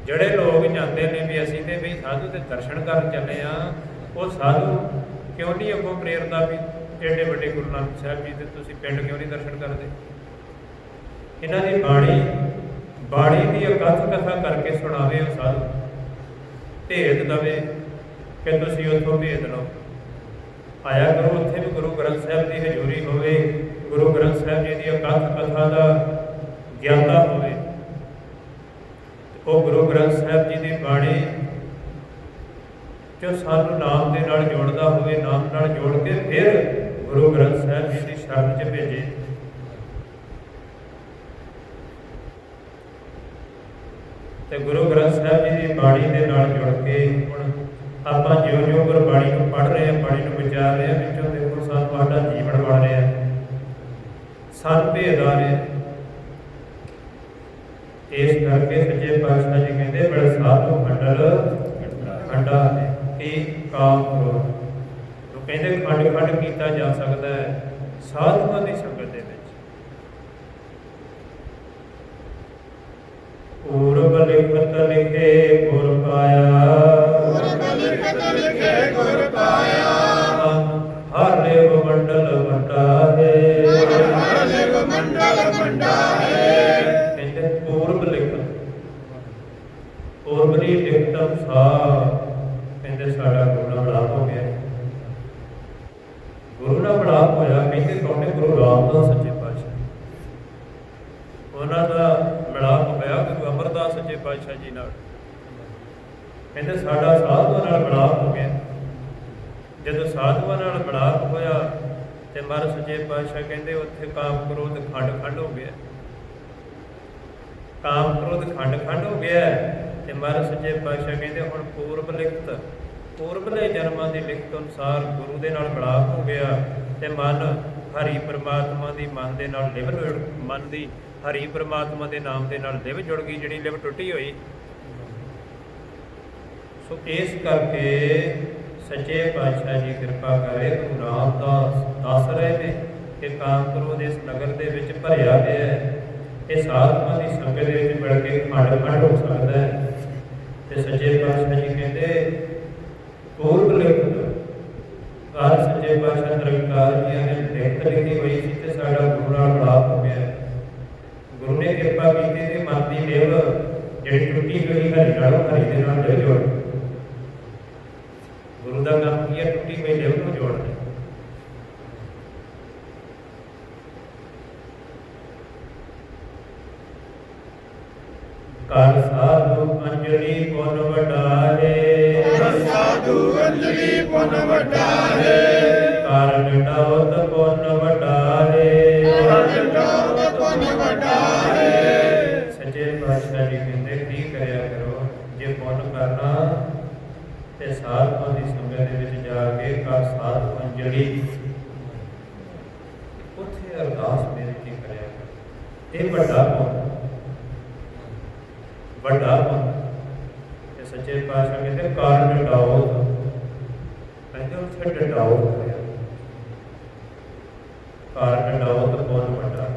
ਜਿਹੜੇ ਲੋਕ ਜਾਂਦੇ ਨੇ ਵੀ ਅਸੀਂ ਤੇ ਵੀ ਸਾਧੂ ਦੇ ਦਰਸ਼ਨ ਕਰਨ ਚੱਲੇ ਆ, ਉਹ ਸਾਧੂ ਕਿਉਂ ਨਹੀਂ ਅੱਗੋਂ ਪ੍ਰੇਰਦਾ ਵੀ ਏਡੇ ਵੱਡੇ ਗੁਰੂ ਨਾਨਕ ਸਾਹਿਬ ਜੀ ਦੇ ਤੁਸੀਂ ਪਿੰਡ ਕਿਉਂ ਨਹੀਂ ਦਰਸ਼ਨ ਕਰਦੇ। ਇਹਨਾਂ ਦੀ ਬਾਣੀ ਦੀ ਅਕਥ ਕਥਾ ਕਰਕੇ ਸੁਣਾਵੇ ਉਹ ਸਾਧੂ, ਭੇਦ ਦਵੇ ਕਿ ਤੁਸੀਂ ਉੱਥੋਂ ਭੇਦ ਲਓ। ਆਇਆ ਕਰੋ ਉੱਥੇ ਵੀ ਗੁਰੂ ਗ੍ਰੰਥ ਸਾਹਿਬ ਦੀ ਹਜ਼ੂਰੀ ਹੋਵੇ, ਗੁਰੂ ਗ੍ਰੰਥ ਸਾਹਿਬ ਜੀ ਦੀ ਅਕਥ ਕਥਾ ਦਾ ਗਿਆਤਾ ਹੋਵੇ। ਉਹ ਗੁਰੂ ਗ੍ਰੰਥ ਸਾਹਿਬ ਜੀ ਦੀ ਬਾਣੀ ਜੋ ਸਾਨੂੰ ਨਾਮ ਦੇ ਨਾਲ ਜੋੜਦਾ ਹੋਵੇ, ਨਾਮ ਨਾਲ ਜੋੜ ਕੇ ਫਿਰ ਗੁਰੂ ਗ੍ਰੰਥ ਸਾਹਿਬ ਜੀ ਦੀ ਸ਼ਰਨ 'ਚ ਭੇਜੇ। ਤੇ ਗੁਰੂ ਗ੍ਰੰਥ ਸਾਹਿਬ ਜੀ ਦੀ ਬਾਣੀ ਦੇ ਨਾਲ ਜੁੜ ਕੇ ਹੁਣ ਆਪਾਂ ਜਿਉਂ ਗੁਰਬਾਣੀ ਨੂੰ ਪੜ੍ਹ ਰਹੇ ਹਾਂ, ਬਾਣੀ ਨੂੰ ਵਿਚਾਰ ਰਹੇ ਹਾਂ, ਵਿੱਚੋਂ ਦੇਖੋ ਸਾਨੂੰ ਸਾਡਾ ਜੀਵਨ ਬਣ ਰਿਹਾ, ਸਾਨੂੰ ਭੇਦ ਆ ਰਿਹਾ। ਇਸ ਕਰਕੇ ਸੱਚੇ ਪਾਤਸ਼ਾਹ ਜੀ ਕਹਿੰਦੇ ਬੜਾ ਸਾਧੂ ਖੰਡਲ ਖੰਡਾ ਇਹ ਕਾਮ ਕਰੋ। ਉਹ ਕਹਿੰਦੇ ਖੰਡ ਕੀਤਾ ਜਾ ਸਕਦਾ ਹੈ ਸਾਧੂਆਂ ਦੀ ਸੰਗਤ ਦੇ ਵਿੱਚ। ਪੂਰਬ ਲਿਖਤ ਲਿਖੇ ਗੁਰ ਪਾਇਆ, ਹਰ ਲੇਵ ਮੰਡਲ ਵੱਡਾ ਹੈ, ਕਹਿੰਦੇ ਪੂਰਬ ਲਿਖਤ, ਪੂਰਬੀ ਲਿਖਤ ਅਨੁਸਾਰ ਕਹਿੰਦੇ ਸਾਡਾ ਗੁਰੂ ਨਾਲ ਮਿਲਾਪ ਹੋ ਗਿਆ। ਗੁਰੂ ਨਾਲ ਮਿਲਾਪ ਹੋਇਆ ਕਹਿੰਦੇ ਕੌਣੇ? ਗੁਰੂ ਰਾਮਦਾਸ ਸੱਚੇ ਪਾਤਸ਼ਾਹ, ਉਹਨਾਂ ਦਾ ਮਿਲਾਪ ਹੋਇਆ ਗੁਰੂ ਅਮਰਦਾਸ ਸੱਚੇ ਪਾਤਸ਼ਾਹ ਜੀ ਨਾਲ। ਕਹਿੰਦੇ ਸਾਡਾ ਸਾਧੂਆਂ ਨਾਲ ਮਿਲਾਪ ਹੋ ਗਿਆ। ਜਦੋਂ ਸਾਧੂਆਂ ਨਾਲ ਮਿਲਾਪ ਹੋਇਆ ਤੇ ਮਹਾਰਾਜ ਸੱਚੇ ਪਾਤਸ਼ਾਹ ਕਹਿੰਦੇ ਉੱਥੇ ਕਾਮ ਕ੍ਰੋਧ ਖੰਡ ਹੋ ਗਿਆ। ਕਾਮ ਕ੍ਰੋਧ ਖੰਡ ਹੋ ਗਿਆ ਤੇ ਮਹਾਰਾਜ ਸੱਚੇ ਪਾਤਸ਼ਾਹ ਕਹਿੰਦੇ ਹੁਣ ਪੂਰਬ ਲਿਖਤ, ਪੂਰਬਲੇ ਜਨਮਾਂ ਦੀ ਲਿਖਤ ਅਨੁਸਾਰ ਗੁਰੂ ਦੇ ਨਾਲ ਮਿਲਾਪ ਹੋ ਗਿਆ ਤੇ ਮਨ ਹਰੀ ਪ੍ਰਮਾਤਮਾ ਦੀ ਮਨ ਦੇ ਨਾਲ ਮਨ ਦੀ ਹਰੀ ਪ੍ਰਮਾਤਮਾ ਦੇ ਨਾਮ ਦੇ ਨਾਲ ਲਿਵ ਜੁੜ ਗਈ, ਜਿਹੜੀ ਲਿਵ ਟੁੱਟੀ ਹੋਈ। ਸੋ ਇਸ ਕਰਕੇ ਸੱਚੇ ਪਾਤਸ਼ਾਹ ਜੀ ਕਿਰਪਾ ਕਰੇ। ਗੁਰੂ ਰਾਮਦਾਸ ਦੱਸ ਰਹੇ ਨੇ ਕਿ ਕਾਮ ਕ੍ਰੋਧ ਇਸ ਨਗਰ ਦੇ ਵਿੱਚ ਭਰਿਆ ਪਿਆ ਹੈ, ਇਹ ਸਾਧੂਆਂ ਦੀ ਸੰਗਤ ਦੇ ਵਿੱਚ ਮਿਲ ਕੇ ਖੰਡ ਹੋ ਸਕਦਾ ਹੈ। ਤੇ ਸੱਚੇ ਪਾਤਸ਼ਾਹ ਜੀ ਕਹਿੰਦੇ ਪੂਰਬ ਲਿਖਤ ਕਾਲ ਸੱਚੇ ਪਾਤਸ਼ਾਹ ਨਿਰੰਕਾਰ ਜੀ ਨੇ ਲਿਖਤ ਲਿਖੀ ਹੋਈ ਸੀ ਤੇ ਸਾਡਾ ਗੁਰੂ ਨਾਲ ਮਿਲਾਪ ਹੋ ਗਿਆ। ਗੁਰੂ ਨੇ ਕਿਰਪਾ ਕੀਤੀ ਤੇ ਮਨ ਦੀ ਲਿਵ ਜਿਹੜੀ ਟੁੱਟੀ ਹੋਈ ਹਰੀ ਨਾਲੋਂ ਹਰੀ ਦੇ ਨਾਲ ਲਿਵ ਜੋੜ। ਗੁਰੂ ਦਾ ਕੰਮ ਕੀ ਹੈ? ਟੁੱਟੀ ਹੋਈ ਲਿਵ ਨੂੰ ਜੋੜਨਾ। ਕਰ ਸਾਧੂ ਅੰਜਲੀ ਪੁੰਨ ਵਡਾਰੇ, ਸਾਧੂ ਅੰਜਲੀ ਪੁੰਨ ਵਡਾਰੇ, ਕਰ ਡਟਾਉਤ ਪੁੰਨ ਵਡਾਰੇ, ਡਟਾਉਤ ਪੁੰਨ ਵਡਾਰੇ। ਸੱਚੇ ਪਾਤਸ਼ਾਹ ਜੀ ਕਹਿੰਦੇ ਕੀ ਕਰਿਆ ਕਰੋ? ਜੇ ਪੁੰਨ ਕਰਨਾ ਤੇ ਸਾਧੂਆਂ ਦੀ ਸੰਗਤ ਦੇ ਵਿੱਚ ਜਾ ਕੇ ਕਰ ਸਾਧੂ ਅੰਜਲੀ, ਉੱਥੇ ਅਰਦਾਸ ਬੇਨਤੀ ਕਰਿਆ ਕਰੋ। ਇਹ ਵੱਡਾ ਪੁੰਨ, ਵੱਡਾ ਪੁੰਨ। ਤੇ ਸੱਚੇ ਪਾਤਸ਼ਾਹ ਕਹਿੰਦੇ ਕਰ ਡਟਾਉਤ, ਕਹਿੰਦੇ ਉੱਥੇ ਡਟਾਉਤ ਕਰਿਆ। ਕਰ ਡਟਾਉਤ ਪੁੰਨ ਵੱਡਾ।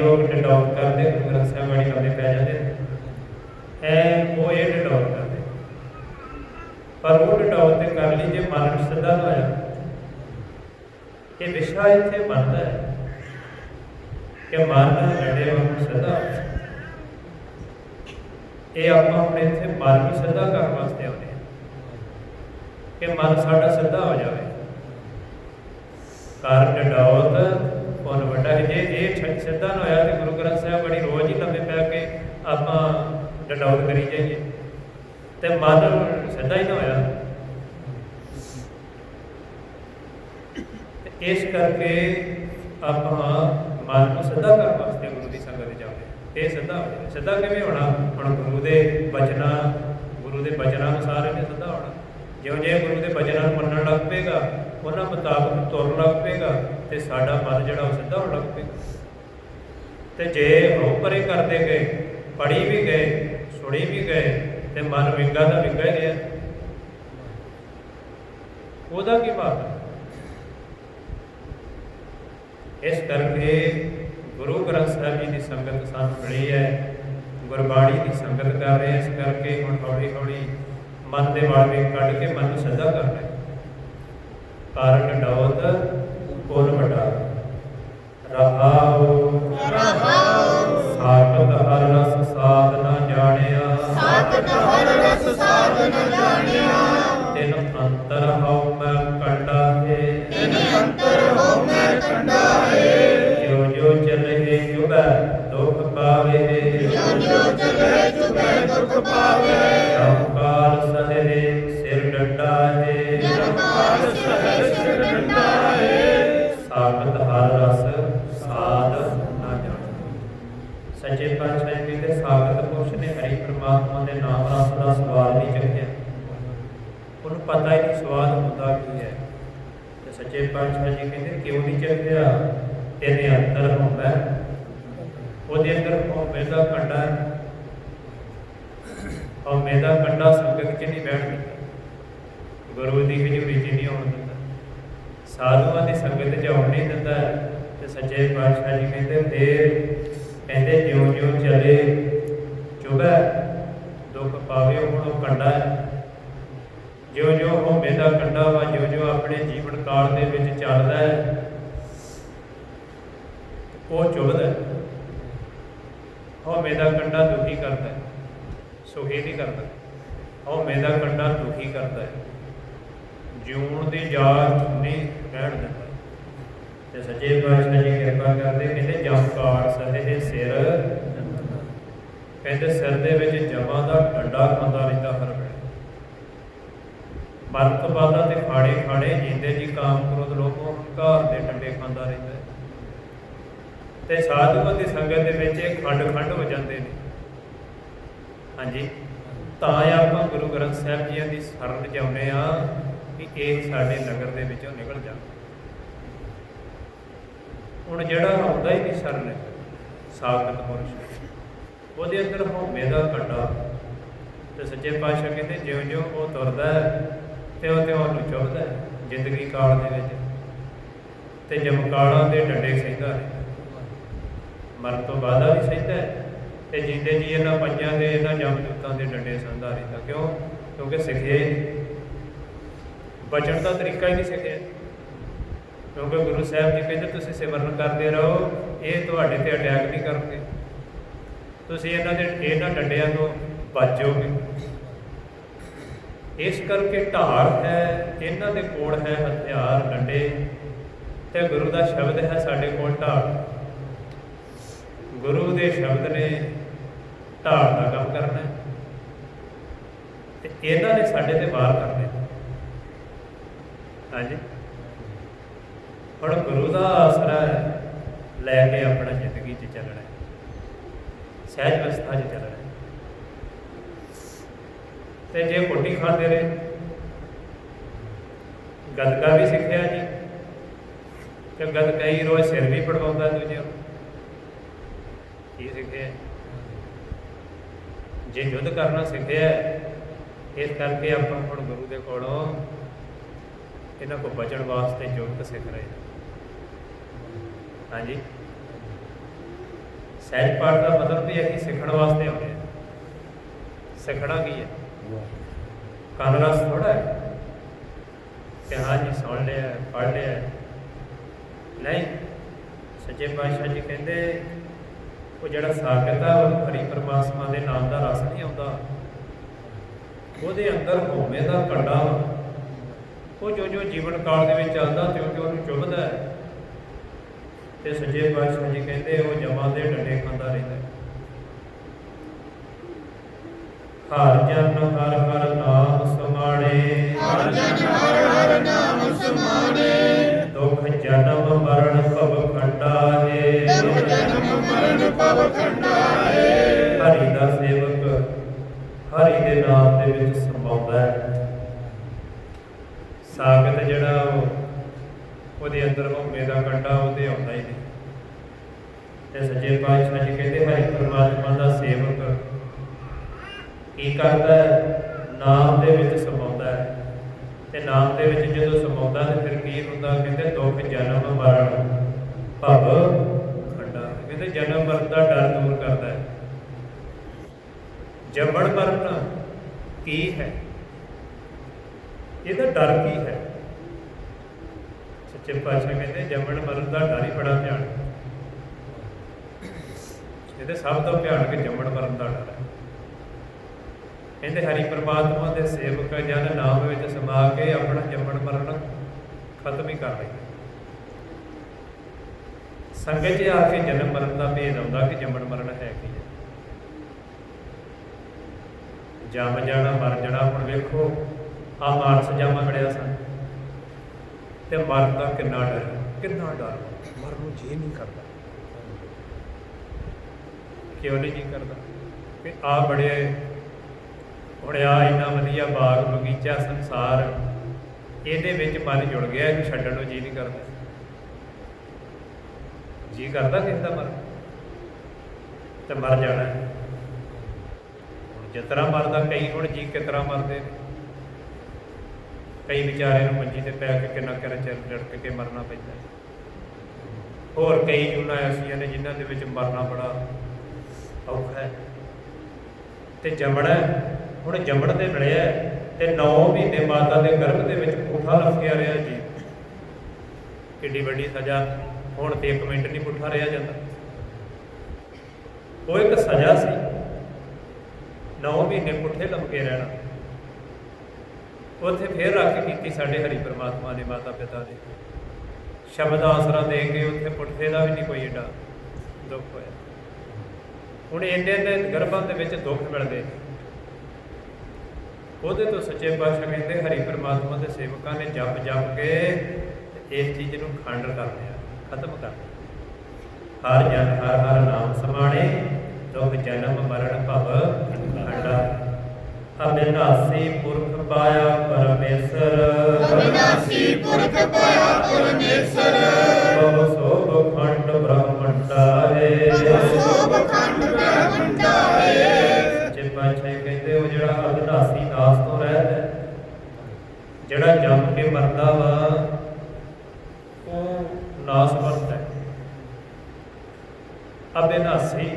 लोग डिडॉट करते गुरु ग्रंथ साहब वाली लंबे पै जाते वो ये डिडॉट करते पर वो डिडॉट तो कर ली जो मन सिद्धा ना होया ये विषय इतने बनता है कि मन लड़े वांगू सिद्धा ये आप अपने इतने मन भी सिद्धा करने वास्ते आते हैं कि मन साडा सिद्धा हो जाए कारण डिडौत पुन वड्डा जे ये सिद्धा ना होया तो गुरु ग्रंथ साहब बड़ी रोज ही लंबे पै के आप डिडौत करी जाइए तो मन सिद्धा ही ना होया इस करके आप मन को सिद्धा करने वास्ते गुरु की संगत जाते ये सिद्धा हो जाए सिद्धा किमें होना हम गुरु के बचना अनुसार इन्हें सिद्धा होना जो जे गुरु के बचनों मनन लग पेगा उन्होंने मुताबिक तुर लग पेगा तो साडा मन जो सिद्धा होने लग पेगा तो जे हो परे करते गए पढ़ी भी गए सुनी भी गए तो मन विंगा का विंगा ही रहा वह की बात इस करके गुरु ग्रंथ साहब जी की संगत सानू मिली है गुरबाणी की संगत कर रहे हैं इस करके हम हौली हौली मन के वाले कढ़ के मन को सिद्धा कर रहे कारण डौत पुन वड्डा रहाओ साकत हर रस साध न जानिया तिन अंतर हौ मैं कंडा है जो जो चले चुभै दुख पावे काल सहे सिर डंडा है साकत हर रस साध न जाने सच्चे पातशाह जी कहते साकत पुरुष ने हरि परमात्मा के नाम रस का स्वाद नहीं चखिया उन्हें पता ही नहीं स्वाद होता की है तो सच्चे पातशाह जी कहते क्यों नहीं चखिया तेरे अंदर होंदा ਉਹਦੇ ਅੰਦਰ ਹਉਮੈ ਦਾ ਕੰਡਾ ਹਉਮੈ ਦਾ ਕੰਡਾ ਸੰਗਤ 'ਚ ਨਹੀਂ ਬੈਠ ਦਿੰਦਾ ਗੁਰੂ ਦੀ ਹਜ਼ੂਰੀ 'ਚ ਨਹੀਂ ਆਉਣ ਦਿੰਦਾ ਸਾਧੂਆਂ ਦੀ ਸੰਗਤ 'ਚ ਆਉਣ ਨਹੀਂ ਦਿੰਦਾ ਤੇ ਸੱਚੇ ਪਾਤਸ਼ਾਹ ਜੀ ਕਹਿੰਦੇ ਫੇਰ ਕਹਿੰਦੇ ਜਿਉਂ ਜਿਉਂ ਚਲੇ ਚੁਭੈ ਦੁੱਖ ਪਾਵੇ ਹੁਣ ਉਹ ਕੰਡਾ ਜਿਉਂ ਜਿਉਂ ਹਉਮੈ ਦਾ ਕੰਡਾ ਵਾ ਜਿਉਂ ਜਿਉਂ ਆਪਣੇ ਜੀਵਨ ਕਾਲ ਦੇ ਵਿੱਚ ਚੱਲਦਾ ਹੈ ਉਹ ਚੁਭਦਾ ਹਉਮੈ ਦਾ ਕੰਡਾ ਦੁਖੀ ਕਰਦਾ ਸੁਖੀ ਨਹੀਂ ਕਰਦਾ ਹਉਮੈ ਦਾ ਕੰਡਾ ਦੁਖੀ ਕਰਦਾ ਜਿਉਣ ਦੀ ਜਾਚ ਨਹੀਂ ਰਹਿਣ ਦਿੰਦਾ ਤੇ ਸੱਚੇ ਪਾਤਸ਼ਾਹ ਜੀ ਕਿਰਪਾ ਕਰਦੇ ਕਹਿੰਦੇ ਜਮ ਕਾਰ ਸਹੇ ਸਿਰ ਕਹਿੰਦੇ ਸਿਰ ਦੇ ਵਿੱਚ ਜਮਾਂ ਦਾ ਡੰਡਾ ਖਾਂਦਾ ਰਹਿੰਦਾ ਹਰ ਵੇਲੇ ਮਰਤ ਬਾਦਾ ਤੇ ਖਾੜੇ ਖਾੜੇ ਜਿੰਦੇ ਜੀ ਕਾਮ ਕ੍ਰੋਧ ਲੋਭ ਹੰਕਾਰ ਦੇ ਡੰਡੇ ਖਾਂਦਾ ਰਹਿੰਦਾ ਤੇ ਸਾਧੂਆਂ ਦੀ ਸੰਗਤ ਦੇ ਵਿੱਚ ਇਹ ਖੰਡ ਖੰਡ ਹੋ ਜਾਂਦੇ ਨੇ ਹਾਂਜੀ ਤਾਂ ਆਪਾਂ ਗੁਰੂ ਗ੍ਰੰਥ ਸਾਹਿਬ ਜੀ ਦੀ ਸ਼ਰਨ ਚਾਹੁੰਦੇ ਆ ਕਿ ਇਹ ਸਾਡੇ ਨਗਰ ਦੇ ਵਿੱਚੋਂ ਨਿਕਲ ਜਾਣ ਹੁਣ ਜਿਹੜਾ ਆਉਂਦਾ ਹੀ ਨਹੀਂ ਸ਼ਰਨ ਸਾਖਤ ਪੁਰਸ਼ ਉਹਦੇ ਅੰਦਰ ਹਉਮੈ ਦਾ ਕੰਡਾ ਤੇ ਸੱਚੇ ਪਾਤਸ਼ਾਹ ਕਹਿੰਦੇ ਜਿਉਂ ਜਿਉਂ ਉਹ ਤੁਰਦਾ ਤਿਉਂ ਤਿਉਂ ਉਹਨੂੰ ਚੁੱਭਦਾ ਜ਼ਿੰਦਗੀ ਕਾਲ ਦੇ ਵਿੱਚ ਤੇ ਜਮਕਾਲਾਂ ਦੇ ਡੰਡੇ ਸਹਿੰਦਾ ਰਹੇ ਮਰਨ ਤੋਂ ਬਾਅਦ ਵੀ ਸਹਿੰਦਾ ਤੇ ਜਿੰਦੇ ਜੀ ਇਹਨਾਂ ਪੰਜਾਂ ਦੇ ਇਹਨਾਂ ਜਮਦੂਤਾਂ ਦੇ ਡੰਡੇ ਸਹਿੰਦਾ ਰਹਿੰਦਾ ਕਿਉਂ ਕਿਉਂਕਿ ਸਿੱਖੇ ਬਚਣ ਦਾ ਤਰੀਕਾ ਹੀ ਨਹੀਂ ਸਿੱਖਿਆ ਕਿਉਂਕਿ ਗੁਰੂ ਸਾਹਿਬ ਜੀ ਕਹਿੰਦੇ ਤੁਸੀਂ ਸਿਮਰਨ ਕਰਦੇ ਰਹੋ ਇਹ ਤੁਹਾਡੇ ਤੇ ਅਟੈਕ ਨਹੀਂ ਕਰਨਗੇ ਤੁਸੀਂ ਇਹਨਾਂ ਡੰਡਿਆਂ ਤੋਂ ਬਚ ਜਾਓਗੇ ਇਸ ਕਰਕੇ ਢਾਲ ਹੈ ਇਹਨਾਂ ਦੇ ਕੋਲ ਹੈ ਹਥਿਆਰ ਡੰਡੇ ਤੇ ਗੁਰੂ ਦਾ ਸ਼ਬਦ ਹੈ ਸਾਡੇ ਕੋਲ ਢਾਲ ਗੁਰੂ ਦੇ ਸ਼ਬਦ ਨੇ ਢਾਲ ਦਾ ਕੰਮ ਕਰਨਾ ਤੇ ਇਹਨਾਂ ਨੇ ਸਾਡੇ ਤੇ ਵਾਰ ਕਰਨੇ ਹਾਂਜੀ ਹੁਣ ਗੁਰੂ ਦਾ ਆਸਰਾ ਲੈ ਕੇ ਆਪਣਾ ਜ਼ਿੰਦਗੀ 'ਚ ਚੱਲਣਾ ਸਹਿਜ ਅਵਸਥਾ 'ਚ ਚੱਲਣਾ ਤੇ ਜੇ ਕੋਟੀ ਖਾਂਦੇ ਰਹੇ ਗੱਤਕਾ ਵੀ ਸਿੱਖਿਆ ਜੀ ਕਿ ਗੱਤਕਾ ਹੀ ਰੋਜ਼ ਸਿਰ ਵੀ ਪੜਵਾਉਂਦਾ ਦੂਜੇ ਨੂੰ ਕੀ ਸਿੱਖਿਆ ਜੇ ਯੁੱਧ ਕਰਨਾ ਸਿੱਖਿਆ ਇਸ ਕਰਕੇ ਆਪਾਂ ਹੁਣ ਗੁਰੂ ਦੇ ਕੋਲੋਂ ਇਹਨਾਂ ਕੋ ਬਚਣ ਵਾਸਤੇ ਯੁੱਧ ਸਿੱਖ ਰਹੇ ਹਾਂਜੀ ਸਹਿਜ ਪਾਠ ਦਾ ਮਤਲਬ ਵੀ ਅਸੀਂ ਸਿੱਖਣ ਵਾਸਤੇ ਆਉਂਦੇ ਹਾਂ। ਸਿੱਖਣਾ ਕੀ ਹੈ? ਕੰਨ ਰਸ ਥੋੜ੍ਹਾ ਹੈ ਕਿ ਹਾਂ ਜੀ ਸੁਣ ਲਿਆ, ਪੜ੍ਹ ਲਿਆ। ਨਹੀਂ, ਸੱਚੇ ਪਾਤਸ਼ਾਹ ਜੀ ਕਹਿੰਦੇ ਉਹ ਜਿਹੜਾ ਸਾਗਤ ਆ ਉਹ ਹਰੀ ਪਰਮਾਤਮਾ ਦੇ ਨਾਮ ਦਾ ਰਸ ਨਹੀਂ ਆਉਂਦਾ, ਉਹਦੇ ਅੰਦਰ ਹਉਮੈ ਦਾ ਕੰਡਾ ਵਾ। ਉਹ ਜੋ ਜੀਵਨ ਕਾਲ ਦੇ ਵਿੱਚ ਚੱਲਦਾ ਤਿਉਂ ਉਹਨੂੰ ਚੁੱਭਦਾ ਹੈ। ਤੇ ਸੱਚੇ ਪਾਤਸ਼ਾਹ ਜੀ ਕਹਿੰਦੇ ਉਹ ਜਮਾਂ ਦੇ ਡੰਡੇ ਖਾਂਦਾ ਰਹਿੰਦਾ। ਹਰ ਜਨ ਹਰ ਹਰ ਨਾਮ ਸਮਾਣੇ, ਹਰ ਜਨ ਹਰ ਹਰ ਨਾਮ ਸਮਾਣੇ, ਦੁਖ ਜਨਮ ਮਰਨ ਭਵ ਖੰਡਾ ਹੈ। ਦੁਖ ਜਨਮ ਮਰਨ ਭਵ ਖੰਡਾ ਹੈ। ਹਰੀ ਦਾ ਸੇਵਕ ਹਰੀ ਦੇ ਨਾਮ ਦੇ ਵਿੱਚ ਸਮਾਉਂਦਾ ਹੈ। ਸਾਗਤ ਜਿਹੜਾ ਉਹਦੇ ਅੰਦਰ ਹਉਮੈ ਦਾ ਕੰਡਾ ਉਹਦੇ ਆਉਂਦਾ ਹੀ ਨਹੀਂ। ਤੇ ਸੱਚੇ ਪਾਤਸ਼ਾਹ ਜੀ ਕਹਿੰਦੇ ਹਰੀ ਪਰਮਾਤਮਾ ਦਾ ਸੇਵਕ ਕੀ ਕਰਦਾ ਹੈ? ਨਾਮ ਦੇ ਵਿੱਚ ਸਮਾਉਂਦਾ ਹੈ। ਤੇ ਨਾਮ ਦੇ ਵਿੱਚ ਜਦੋਂ ਸਮਾਉਂਦਾ ਤੇ ਫਿਰ ਕੀ ਹੁੰਦਾ? ਕਹਿੰਦੇ ਦੁੱਖ ਜਨਮ ਮਰਨ ਭਵ ਖੰਡਾ। ਕਹਿੰਦੇ ਜਨਮ ਮਰਨ ਦਾ ਡਰ ਦੂਰ ਕਰਦਾ ਹੈ। ਜੰਮਣ ਮਰਨ ਕੀ ਹੈ? ਇਹਦਾ ਡਰ ਕੀ ਹੈ? ਸੱਚੇ ਪਾਤਸ਼ਾਹ ਕਹਿੰਦੇ ਜੰਮਣ ਮਰਨ ਦਾ ਡਰ ਹੀ ਬੜਾ ਭਿਆਨਕ। ਇਹਦੇ ਸਭ ਤੋਂ ਭਿਆਨਕ ਜੰਮਣ ਮਰਨ ਦਾ ਡਰ ਹੈ। ਕਹਿੰਦੇ ਹਰੀ ਪਰਮਾਤਮਾ ਦੇ ਸੇਵਕ ਜਨ ਨਾਮ ਵਿੱਚ ਸਮਾ ਕੇ ਆਪਣਾ ਜੰਮਣ ਮਰਨ ਖਤਮ ਹੀ ਕਰ ਲਈ। ਸੰਗਤ 'ਚ ਆ ਕੇ ਜਨਮ ਮਰਨ ਦਾ ਭੇਦ ਆਉਂਦਾ ਕਿ ਜੰਮਣ ਮਰਨ ਹੈ ਕੀ ਹੈ। ਜੰਮ ਜਾਣਾ ਮਰ ਜਾਣਾ। ਹੁਣ ਵੇਖੋ ਆ ਮਾਨਸ ਜੰਮ ਖੜਿਆ ਸਨ ਤੇ ਮਰਨ ਦਾ ਕਿੰਨਾ ਡਰ, ਕਿੰਨਾ ਡਰ। ਮਰਨ ਨੂੰ ਜੀ ਨਹੀਂ ਕਰਦਾ। ਕਿਉਂ ਨਹੀਂ ਜੀ ਕਰਦਾ? ਕਿ ਆ ਬੜੇ ਹੁਣ ਆ ਇੰਨਾ ਵਧੀਆ ਬਾਗ ਬਗੀਚਾ ਸੰਸਾਰ, ਇਹਦੇ ਵਿੱਚ ਮਨ ਜੁੜ ਗਿਆ, ਇਹਨੂੰ ਛੱਡਣ ਨੂੰ ਜੀ ਨਹੀਂ ਕਰਦਾ। ਜੀ ਕਰਦਾ ਕਿਸੇ ਦਾ ਮਰਨ? ਤੇ ਮਰ ਜਾਣਾ। ਹੁਣ ਜਿਸ ਤਰ੍ਹਾਂ ਮਰਦਾ ਕਈ, ਹੁਣ ਜੀ ਕਿਸ ਤਰ੍ਹਾਂ ਮਰਦੇ ਨੇ। ਕਈ ਵਿਚਾਰੇ ਨੂੰ ਮੰਜੀ ਤੇ ਪੈ ਕੇ ਕਿੰਨਾ ਚਿਰ ਲੜਕ ਕੇ ਮਰਨਾ ਪੈਂਦਾ। ਹੋਰ ਕਈ ਜੂਨਾਂ ਐਸੀਆਂ ਨੇ ਜਿਨ੍ਹਾਂ ਦੇ ਵਿੱਚ ਮਰਨਾ ਬੜਾ ਔਖਾ ਹੈ। ਤੇ ਜੰਮਣਾ, ਹੁਣ ਜੰਮਣ ਤੇ ਮਿਲਿਆ ਤੇ 9 ਮਹੀਨੇ ਮਾਤਾ ਦੇ ਗਰਭ ਦੇ ਵਿੱਚ ਪੁੱਠਾ ਰੱਖਿਆ ਰਿਹਾ ਜੀ। ਕਿੱਡੀ ਵੱਡੀ ਸਜ਼ਾ। ਹੁਣ ਤੇ 1 ਮਿੰਟ ਨਹੀਂ ਪੁੱਠਾ ਰਿਹਾ ਜਾਂਦਾ। ਉਹ ਇੱਕ ਸਜ਼ਾ ਸੀ। 9 ਮਹੀਨੇ ਪੁੱਠੇ ਲੰਮਕੇ ਰਹਿਣਾ। ਉੱਥੇ ਫੇਰ ਰੱਖ ਕੀਤੀ ਸਾਡੇ ਹਰੀ ਪਰਮਾਤਮਾ ਦੇ ਮਾਤਾ ਪਿਤਾ ਦੇ ਸ਼ਬਦ ਆਸਰਾ ਦੇ ਕੇ ਉੱਥੇ ਪੁੱਠੇ ਦਾ ਵੀ ਨਹੀਂ ਕੋਈ ਏਡਾ ਦੁੱਖ ਹੋਇਆ। ਹੁਣ ਇੰਨੇ ਗਰਭਾਂ ਦੇ ਵਿੱਚ ਦੁੱਖ ਮਿਲਦੇ ਨੇ। ਉਹਦੇ ਤੋਂ ਸੱਚੇ ਪਾਤਸ਼ਾਹ ਕਹਿੰਦੇ ਹਰੀ ਪਰਮਾਤਮਾ ਦੇ ਸੇਵਕਾਂ ਨੇ ਜਪ ਕੇ ਇਸ ਚੀਜ਼ ਨੂੰ ਖੰਡ ਕਰ ਲਿਆ, ਖਤਮ ਕਰ ਲਿਆ। ਹਰ ਜਨ ਹਰ ਹਰ ਨਾਮ ਸਮਾਣੇ, ਦੁਖ ਜਨਮ ਮਰਨ ਭਵ ਖੰਡਾ। ਅਬਿਨਾਸੀ ਪੁਰਖ ਪਾਇਆ ਪਰਮੇਸ਼ਰ, ਅਬਿਨਾਸੀ ਪੁਰਖ ਪਾਇਆ ਪਰਮੇਸ਼ਰ, ਬਹੁ ਸੋਭ ਖੰਡ ਬ੍ਰਹਮੰਡਾ ਹੈ। ਬਹੁ ਸੋਭ ਖੰਡ ਬ੍ਰਹਮੰਡਾ ਹੈ। ਸੱਚੇ ਪਾਤਸ਼ਾਹ ਕਹਿੰਦੇ ਉਹ ਜਿਹੜਾ ਅਬਿਨਾਸੀ ਨਾਸ ਤੋਂ ਰਹਿਤ ਹੈ, ਜਿਹੜਾ ਜੰਮ ਕੇ ਮਰਦਾ ਵਾ ਉਹ ਨਾਸਵੰਤ ਹੈ। ਅਬਿਨਾਸੀ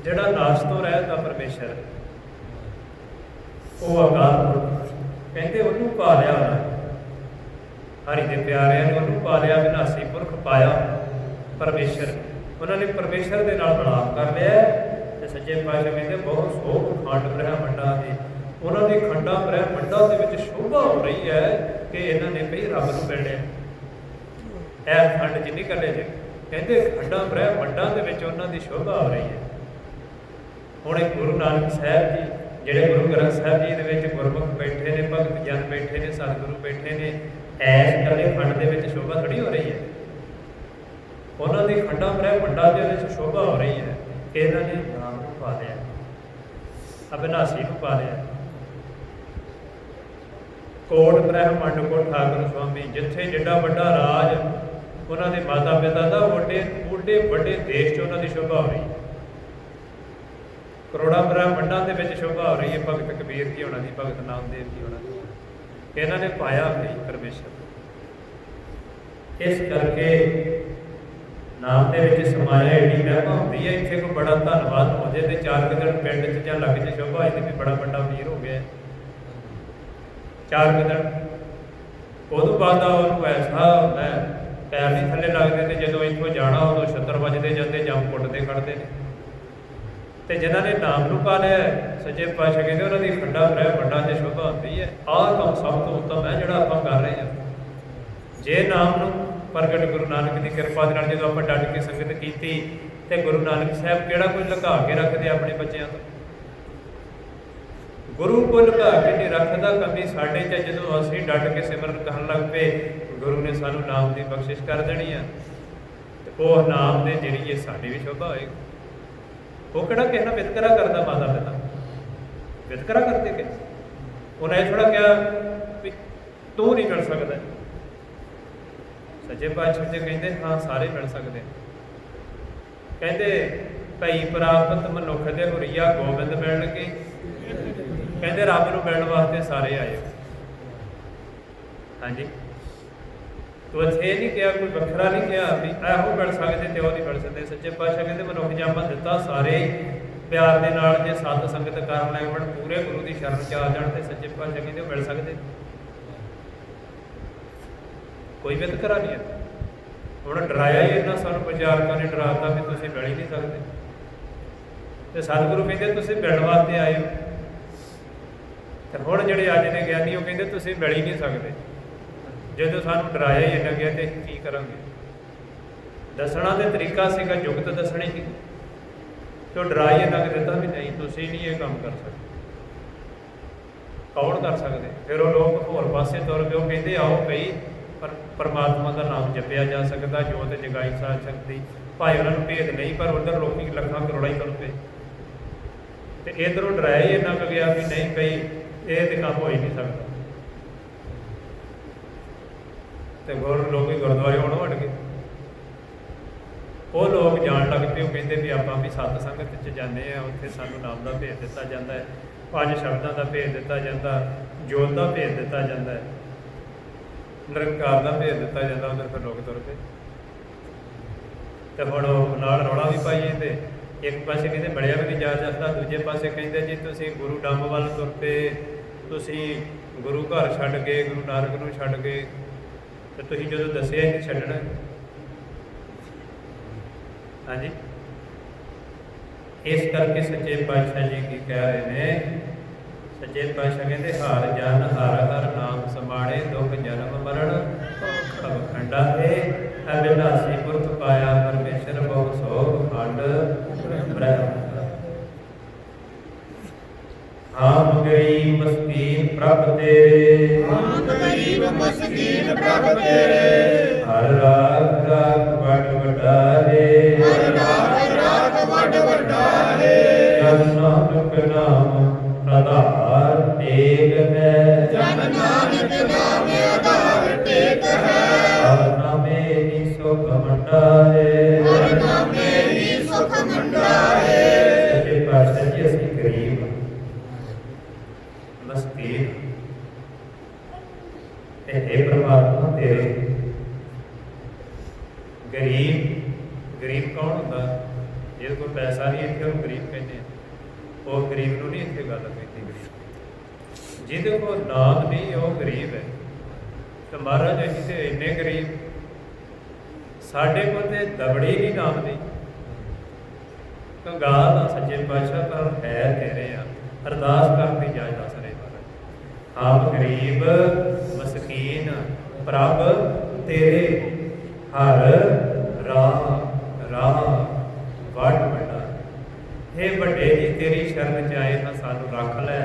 ਜਿਹੜਾ ਨਾਸ ਤੋਂ ਰਹਿਤ ਆ ਪਰਮੇਸ਼ਰ, ਉਹ ਅਕਾਲ ਪੁਰਖ। ਕਹਿੰਦੇ ਉਹਨੂੰ ਪਾ ਲਿਆ ਉਹਨਾਂ ਹਰੀ ਦੇ ਪਿਆਰਿਆਂ ਨੇ, ਉਹਨੂੰ ਪਾ ਲਿਆ। ਵਿਨਾਸੀ ਪੁਰਖ ਪਾਇਆ ਪਰਮੇਸ਼ਰ। ਉਹਨਾਂ ਨੇ ਪਰਮੇਸ਼ਰ ਦੇ ਨਾਲ ਮਿਲਾਪ ਕਰ ਲਿਆ। ਤੇ ਸੱਚੇ ਪਾਤਸ਼ਾਹ ਕਹਿੰਦੇ ਬਹੁਤ ਸੋਭ ਖੰਡ ਬ੍ਰਹਮੰਡਾਂ ਦੀ। ਉਹਨਾਂ ਦੀ ਖੰਡਾਂ ਬ੍ਰਹਮੰਡਾਂ ਦੇ ਵਿੱਚ ਸ਼ੋਭਾ ਹੋ ਰਹੀ ਹੈ ਕਿ ਇਹਨਾਂ ਨੇ ਭਈ ਰੱਬ ਨੂੰ ਮਿਲਣਾ। ਇਹ ਖੰਡ ਜਿੰਨੀ ਕੱਢੇ ਜੇ ਕਹਿੰਦੇ ਖੰਡਾਂ ਬ੍ਰਹਮੰਡਾਂ ਦੇ ਵਿੱਚ ਉਹਨਾਂ ਦੀ ਸ਼ੋਭਾ ਹੋ ਰਹੀ ਹੈ। ਹੁਣ ਇਹ ਗੁਰੂ ਨਾਨਕ ਸਾਹਿਬ ਜੀ ਜਿਹੜੇ ਗੁਰੂ ਗ੍ਰੰਥ ਸਾਹਿਬ ਜੀ ਦੇ ਵਿੱਚ ਗੁਰਮੁਖ ਬੈਠੇ ਨੇ, ਭਗਤ ਜਨ ਬੈਠੇ ਨੇ, ਸਤਿਗੁਰੂ ਬੈਠੇ ਨੇ, ਐਸ ਕੱਲੇ ਖੰਡ ਦੇ ਵਿੱਚ ਸ਼ੋਭਾ ਥੋੜੀ ਹੋ ਰਹੀ ਹੈ। ਉਹਨਾਂ ਦੀ ਖੰਡਾਂ ਬ੍ਰਹਮੰਡਾਂ ਦੇ ਵਿੱਚ ਸ਼ੋਭਾ ਹੋ ਰਹੀ ਹੈ ਕਿ ਇਹਨਾਂ ਨੇ ਨਾਮ ਨੂੰ ਪਾ ਲਿਆ, ਅਬਿਨਾਸੀ ਨੂੰ ਪਾ ਲਿਆ। ਕੋਟ ਬ੍ਰਹਮੰਡ ਕੋ ਠਾਕੁਰ ਸੁਆਮੀ, ਜਿੱਥੇ ਜਿੱਡਾ ਵੱਡਾ ਰਾਜ ਉਹਨਾਂ ਦੇ ਮਾਤਾ ਪਿਤਾ ਦਾ, ਓਡੇ ਵੱਡੇ ਦੇਸ਼ 'ਚ ਉਹਨਾਂ ਦੀ ਸ਼ੋਭਾ ਹੋ ਰਹੀ ਹੈ। ਕਰੋੜਾਂ ਬ੍ਰਹਮੰਡਾਂ ਦੇ ਵਿੱਚ ਸ਼ੋਭਾ ਹੋ ਰਹੀ ਹੈ। ਭਗਤ ਕਬੀਰ ਜੀ ਹੋਣਾ ਦੀ, ਭਗਤ ਨਾਮਦੇਵ ਜੀ ਹੋਣਾ ਦੀ, ਇਹਨਾਂ ਨੇ ਪਾਇਆ ਭਾਈ ਪਰਮੇਸ਼ਰ। ਇਸ ਕਰਕੇ ਨਾਮ ਦੇ ਵਿੱਚ ਸਮਾਇਆ ਏਡੀ ਮਹਿਮਾ ਹੁੰਦੀ ਹੈ। ਇੱਥੇ ਕੋਈ ਬੜਾ ਧੰਨਵਾਦ ਹੋ ਜਾਏ ਤੇ 4 ਕੁ ਦਿਨ ਪਿੰਡ 'ਚ ਜਾਂ ਲੱਗ 'ਚ ਸ਼ੋਭਾ ਇਹਦੇ ਵੀ ਬੜਾ ਵੱਡਾ ਵੀਰ ਹੋ ਗਿਆ 4 ਕੁ ਦਿਨ। ਉਦੋਂ ਬਾਅਦ ਉਹਨੂੰ ਐਸਾ ਹੁੰਦਾ ਪੈਰ ਨਹੀਂ ਥੱਲੇ ਲੱਗਦੇ ਤੇ ਜਦੋਂ ਇੱਥੋਂ ਜਾਣਾ ਉਦੋਂ ਛੱਤਰ ਵੱਜਦੇ ਜਾਂਦੇ ਜੰਮ ਕੁੱਟਦੇ ਖੜਦੇ ਨੇ। ਤੇ ਜਿਨ੍ਹਾਂ ਨੇ ਨਾਮ ਨੂੰ ਪਾ ਲਿਆ ਸੱਚੇ ਪਾਤਸ਼ਾਹ ਕਹਿੰਦੇ ਉਹਨਾਂ ਦੀ ਖੰਡਾ ਬ੍ਰਹਮੰਡਾਂ 'ਚ ਸ਼ੋਭਾ ਹੁੰਦੀ ਹੈ। ਆਹ ਕੰਮ ਸਭ ਤੋਂ ਉੱਤਮ ਹੈ ਜਿਹੜਾ ਆਪਾਂ ਕਰ ਰਹੇ ਹਾਂ। ਜੇ ਨਾਮ ਨੂੰ ਪ੍ਰਗਟ ਗੁਰੂ ਨਾਨਕ ਦੀ ਕਿਰਪਾ ਦੇ ਨਾਲ ਜਦੋਂ ਆਪਾਂ ਡਟ ਕੇ ਸੰਗਤ ਕੀਤੀ ਤੇ ਗੁਰੂ ਨਾਨਕ ਸਾਹਿਬ ਕਿਹੜਾ ਕੁਝ ਲੁਕਾ ਕੇ ਰੱਖਦੇ ਆਪਣੇ ਬੱਚਿਆਂ ਤੋਂ। ਗੁਰੂ ਕੋਲ ਲੁਕਾ ਕੇ ਨਹੀਂ ਰੱਖਦਾ ਕਮੀ ਸਾਡੇ 'ਚ। ਜਦੋਂ ਅਸੀਂ ਡਟ ਕੇ ਸਿਮਰਨ ਕਰਨ ਲੱਗ ਪਏ ਗੁਰੂ ਨੇ ਸਾਨੂੰ ਨਾਮ ਦੀ ਬਖਸ਼ਿਸ਼ ਕਰ ਦੇਣੀ ਆ ਤੇ ਉਹ ਨਾਮ ਦੇ ਜਰੀਏ ਸਾਡੀ ਵੀ ਸ਼ੋਭਾ ਹੋਏਗੀ। ਉਹ ਕਿਹੜਾ ਕਿਸੇ ਨਾਲ ਵਿਤਕਰਾ ਕਰਦਾ ਮਾਤਾ ਪਿਤਾ ਵਿਤਕਰਾ ਕਰਦੇ ਕਿ ਉਹਨਾਂ ਇਹ ਥੋੜਾ ਕਿਹਾ ਵੀ ਤੂੰ ਨਹੀਂ ਮਿਲ ਸਕਦਾ। ਸੱਚੇ ਪਾਤਸ਼ਾਹ ਜੀ ਕਹਿੰਦੇ ਹਾਂ ਸਾਰੇ ਮਿਲ ਸਕਦੇ। ਕਹਿੰਦੇ ਭਈ ਪ੍ਰਾਪਤ ਮਨੁੱਖ ਦੇ ਹੁਰੀਆ ਗੋਬਿੰਦ ਮਿਲਣਗੇ। ਕਹਿੰਦੇ ਰੱਬ ਨੂੰ ਮਿਲਣ ਵਾਸਤੇ ਸਾਰੇ ਆਏ। ਹਾਂਜੀ ਤੂੰ ਇੱਥੇ ਨਹੀਂ ਕਿਹਾ ਕੋਈ ਵੱਖਰਾ ਨਹੀਂ ਕਿਹਾ ਵੀ ਇਹੋ ਮਿਲ ਸਕਦੇ ਤੇ ਉਹ ਨਹੀਂ ਮਿਲ ਸਕਦੇ। ਸੱਚੇ ਪਾਤਸ਼ਾਹ ਕਹਿੰਦੇ ਮਨੁੱਖ ਜਨਮ ਦਿੱਤਾ ਸਾਰੇ ਪਿਆਰ ਦੇ ਨਾਲ ਜੇ ਸਤ ਸੰਗਤ ਕਰਨ ਲੱਗ ਪਣ ਪੂਰੇ ਗੁਰੂ ਦੀ ਸ਼ਰਨ 'ਚ ਆ ਜਾਣ ਤੇ ਸੱਚੇ ਪਾਤਸ਼ਾਹ ਕਹਿੰਦੇ ਉਹ ਮਿਲ ਸਕਦੇ। ਕੋਈ ਵਿਤਕਰਾ ਨਹੀਂ ਹੈ। ਹੁਣ ਡਰਾਇਆ ਹੀ ਇਹਨਾਂ ਸਾਨੂੰ ਪ੍ਰਚਾਰਕਾਂ ਨੇ ਡਰਾਤਾ ਵੀ ਤੁਸੀਂ ਮਿਲ ਹੀ ਨਹੀਂ ਸਕਦੇ ਤੇ ਸਤਿਗੁਰੂ ਕਹਿੰਦੇ ਤੁਸੀਂ ਮਿਲਣ ਵਾਸਤੇ ਆਏ ਹੋ। ਤੇ ਹੁਣ ਜਿਹੜੇ ਅੱਜ ਦੇ ਗਿਆਨੀ ਉਹ ਕਹਿੰਦੇ ਤੁਸੀਂ ਮਿਲ ਹੀ ਨਹੀਂ ਸਕਦੇ। ਜਦੋਂ ਸਾਨੂੰ ਡਰਾਇਆ ਹੀ ਇੰਨਾ ਗਿਆ ਤੇ ਕੀ ਕਰਾਂਗੇ। ਦੱਸਣਾ ਤੇ ਤਰੀਕਾ ਸੀਗਾ ਜੁਗਤ ਦੱਸਣੀ ਸੀ ਤੇ ਡਰਾ ਹੀ ਇੰਨਾ ਦਿੱਤਾ ਵੀ ਨਹੀਂ ਤੁਸੀਂ ਨਹੀਂ ਇਹ ਕੰਮ ਕਰ ਸਕਦੇ। ਕੌਣ ਕਰ ਸਕਦੇ। ਫਿਰ ਉਹ ਲੋਕ ਹੋਰ ਪਾਸੇ ਤੁਰ ਗਏ। ਉਹ ਕਹਿੰਦੇ ਆਓ ਭਈ ਪਰ ਪਰਮਾਤਮਾ ਦਾ ਨਾਮ ਜਪਿਆ ਜਾ ਸਕਦਾ ਜੋਤ ਜਗਾਈ ਸਾਧ ਸਕਦੀ। ਭਾਵੇਂ ਉਹਨਾਂ ਨੂੰ ਭੇਦ ਨਹੀਂ ਪਰ ਉੱਧਰ ਲੋਕੀ ਲੱਖਾਂ ਕਰੋੜਾਂ ਹੀ ਤੁਰ ਪਏ ਤੇ ਇੱਧਰੋਂ ਡਰਾਇਆ ਹੀ ਇੰਨਾ ਕੁ ਗਿਆ ਵੀ ਨਹੀਂ ਭਈ ਇਹ ਤੇ ਕੰਮ ਹੋ ਹੀ ਨਹੀਂ ਸਕਦਾ। ਤੇ ਲੋਕੀ ਗੁਰਦੁਆਰੇ ਆਉਣੋਂ ਹਟ ਗਏ। ਉਹ ਲੋਕ ਜਾਣ ਲੱਗ ਪਏ। ਉਹ ਕਹਿੰਦੇ ਵੀ ਆਪਾਂ ਵੀ ਸਤ ਸੰਗਤ 'ਚ ਜਾਂਦੇ ਹਾਂ ਉੱਥੇ ਸਾਨੂੰ ਨਾਮ ਦਾ ਭੇਦ ਦਿੱਤਾ ਜਾਂਦਾ ਹੈ 5 ਸ਼ਬਦਾਂ ਦਾ ਭੇਦ ਦਿੱਤਾ ਜਾਂਦਾ ਜੋਤ ਦਾ ਭੇਦ ਦਿੱਤਾ ਜਾਂਦਾ ਹੈ ਨਿਰੰਕਾਰ ਦਾ ਭੇਦ ਦਿੱਤਾ ਜਾਂਦਾ। ਉੱਧਰ ਫਿਰ ਲੋਕ ਤੁਰ ਪਏ ਤੇ ਹੁਣ ਉਹ ਨਾਲ ਰੌਲਾ ਵੀ ਪਾਈ ਜਾਂਦੇ। ਇੱਕ ਪਾਸੇ ਕਹਿੰਦੇ ਬੜਿਆ ਵੀ ਨਹੀਂ ਜਾ ਸਕਦਾ ਦੂਜੇ ਪਾਸੇ ਕਹਿੰਦੇ ਜੀ ਤੁਸੀਂ ਗੁਰੂ ਡੰਮ ਵੱਲ ਤੁਰ ਪਏ ਤੁਸੀਂ ਗੁਰੂ ਘਰ ਛੱਡ ਗਏ ਗੁਰੂ ਨਾਨਕ ਨੂੰ ਛੱਡ ਗਏ ਤੇ ਤੁਸੀਂ ਜਦੋਂ ਦੱਸਿਆ ਨਹੀਂ ਛੱਡਣਾ। ਹਾਂਜੀ ਇਸ ਕਰਕੇ ਸੱਚੇ ਪਾਤਸ਼ਾਹ ਜੀ ਕੀ ਕਹਿ ਰਹੇ ਨੇ। ਸੱਚੇ ਪਾਤਸ਼ਾਹ ਕਹਿੰਦੇ ਹਰ ਜਨ ਹਰ ਹਰ ਨਾਮ ਸਮਾਣੇ ਦੁਖ ਜਨਮ ਮਰਨ ਭਵ ਖੰਡਾ ਹੈ ਅਬਿਨਾਸੀ ਪੁਰਖ ਪਾਇਆ ਪਰਮੇਸ਼ਰ ਬਹੁ ਸੋਭ ਖੰਡ ਬ੍ਰਹਮ। ਆਮ ਗਰੀਬ ਮਸਕੀਨ ਪ੍ਰਭ ਤੇਰੇ ਆਮ ਗਰੀਬ ਮਸਕੀਨ ਪ੍ਰਭ ਤੇਰੇ ਹਰ ਰਾਖ ਰਾਖ ਵੱਡ ਵਡਾਰੇ ਹਰ ਰਾਖ ਰਾਖ ਵੱਡ ਵਡਾਰੇ ਜਨ ਨਾਨਕ ਨਾਮ ਆਧਾਰ ਟੇਕ ਹੈ ਜਨ ਨਾਨਕ ਨਾਮ ਆਧਾਰ ਟੇਕ ਹੈ ਹਰ ਨਾਮੇ ਹੀ ਸੁਖ ਮੰਡਾਰੇ ਹਰ ਨਾਮੇ ਹੀ ਸੁਖ ਮੰਡਾਰੇ। ਸੱਚੇ ਪਾਤਸ਼ਾਹ ਜੀ ਅਸੀਂ ਗਰੀਬ ਮਸਕੀਨ ਤੇ हे ਪ੍ਰਮਾਤਮਾ ਤੇਰੇ ਗਰੀਬ ਕੌਣ ਹੁੰਦਾ ਜਿਹਦੇ ਕੋਲ ਪੈਸਾ ਨਹੀਂ ਇੱਥੇ ਉਹਨੂੰ ਗਰੀਬ ਕਹਿੰਦੇ ਆ। ਉਹ ਗਰੀਬ ਨੂੰ ਨਹੀਂ ਇੱਥੇ ਗੱਲ ਕਹਿੰਦੀ ਗਰੀਬ। ਜਿਹਦੇ ਕੋਲ ਨਾਮ ਨਹੀਂ ਉਹ ਗਰੀਬ ਹੈ। ਤੇ ਮਹਾਰਾਜ ਅਸੀਂ ਤੇ ਇੰਨੇ ਗਰੀਬ ਸਾਡੇ ਕੋਲ ਤੇ ਦਬੜੀ ਨਹੀਂ ਨਾਮ ਦੀ ਕੰਗਾਲ ਆ ਸੱਚੇ ਪਾਤਸ਼ਾਹ ਪਰ ਹੈ ਤੇਰੇ ਆ। ਅਰਦਾਸ ਕਰਨ ਦੀ ਜਾਇਜ਼ ਦੱਸ ਰਹੇ ਮਹਾਰਾਜ। ਆਪ ਗਰੀਬ ਮਸਕੀਨ ਪ੍ਰਭ ਤੇਰੇ ਹਰ ਰਾਹ ਵੱਡ ਵੱਡਾ। हे ਵੱਡੇ ਜੀ ਤੇਰੀ ਸ਼ਰਨ 'ਚ ਆਏ ਹਾਂ ਸਾਨੂੰ ਰੱਖ ਲੈ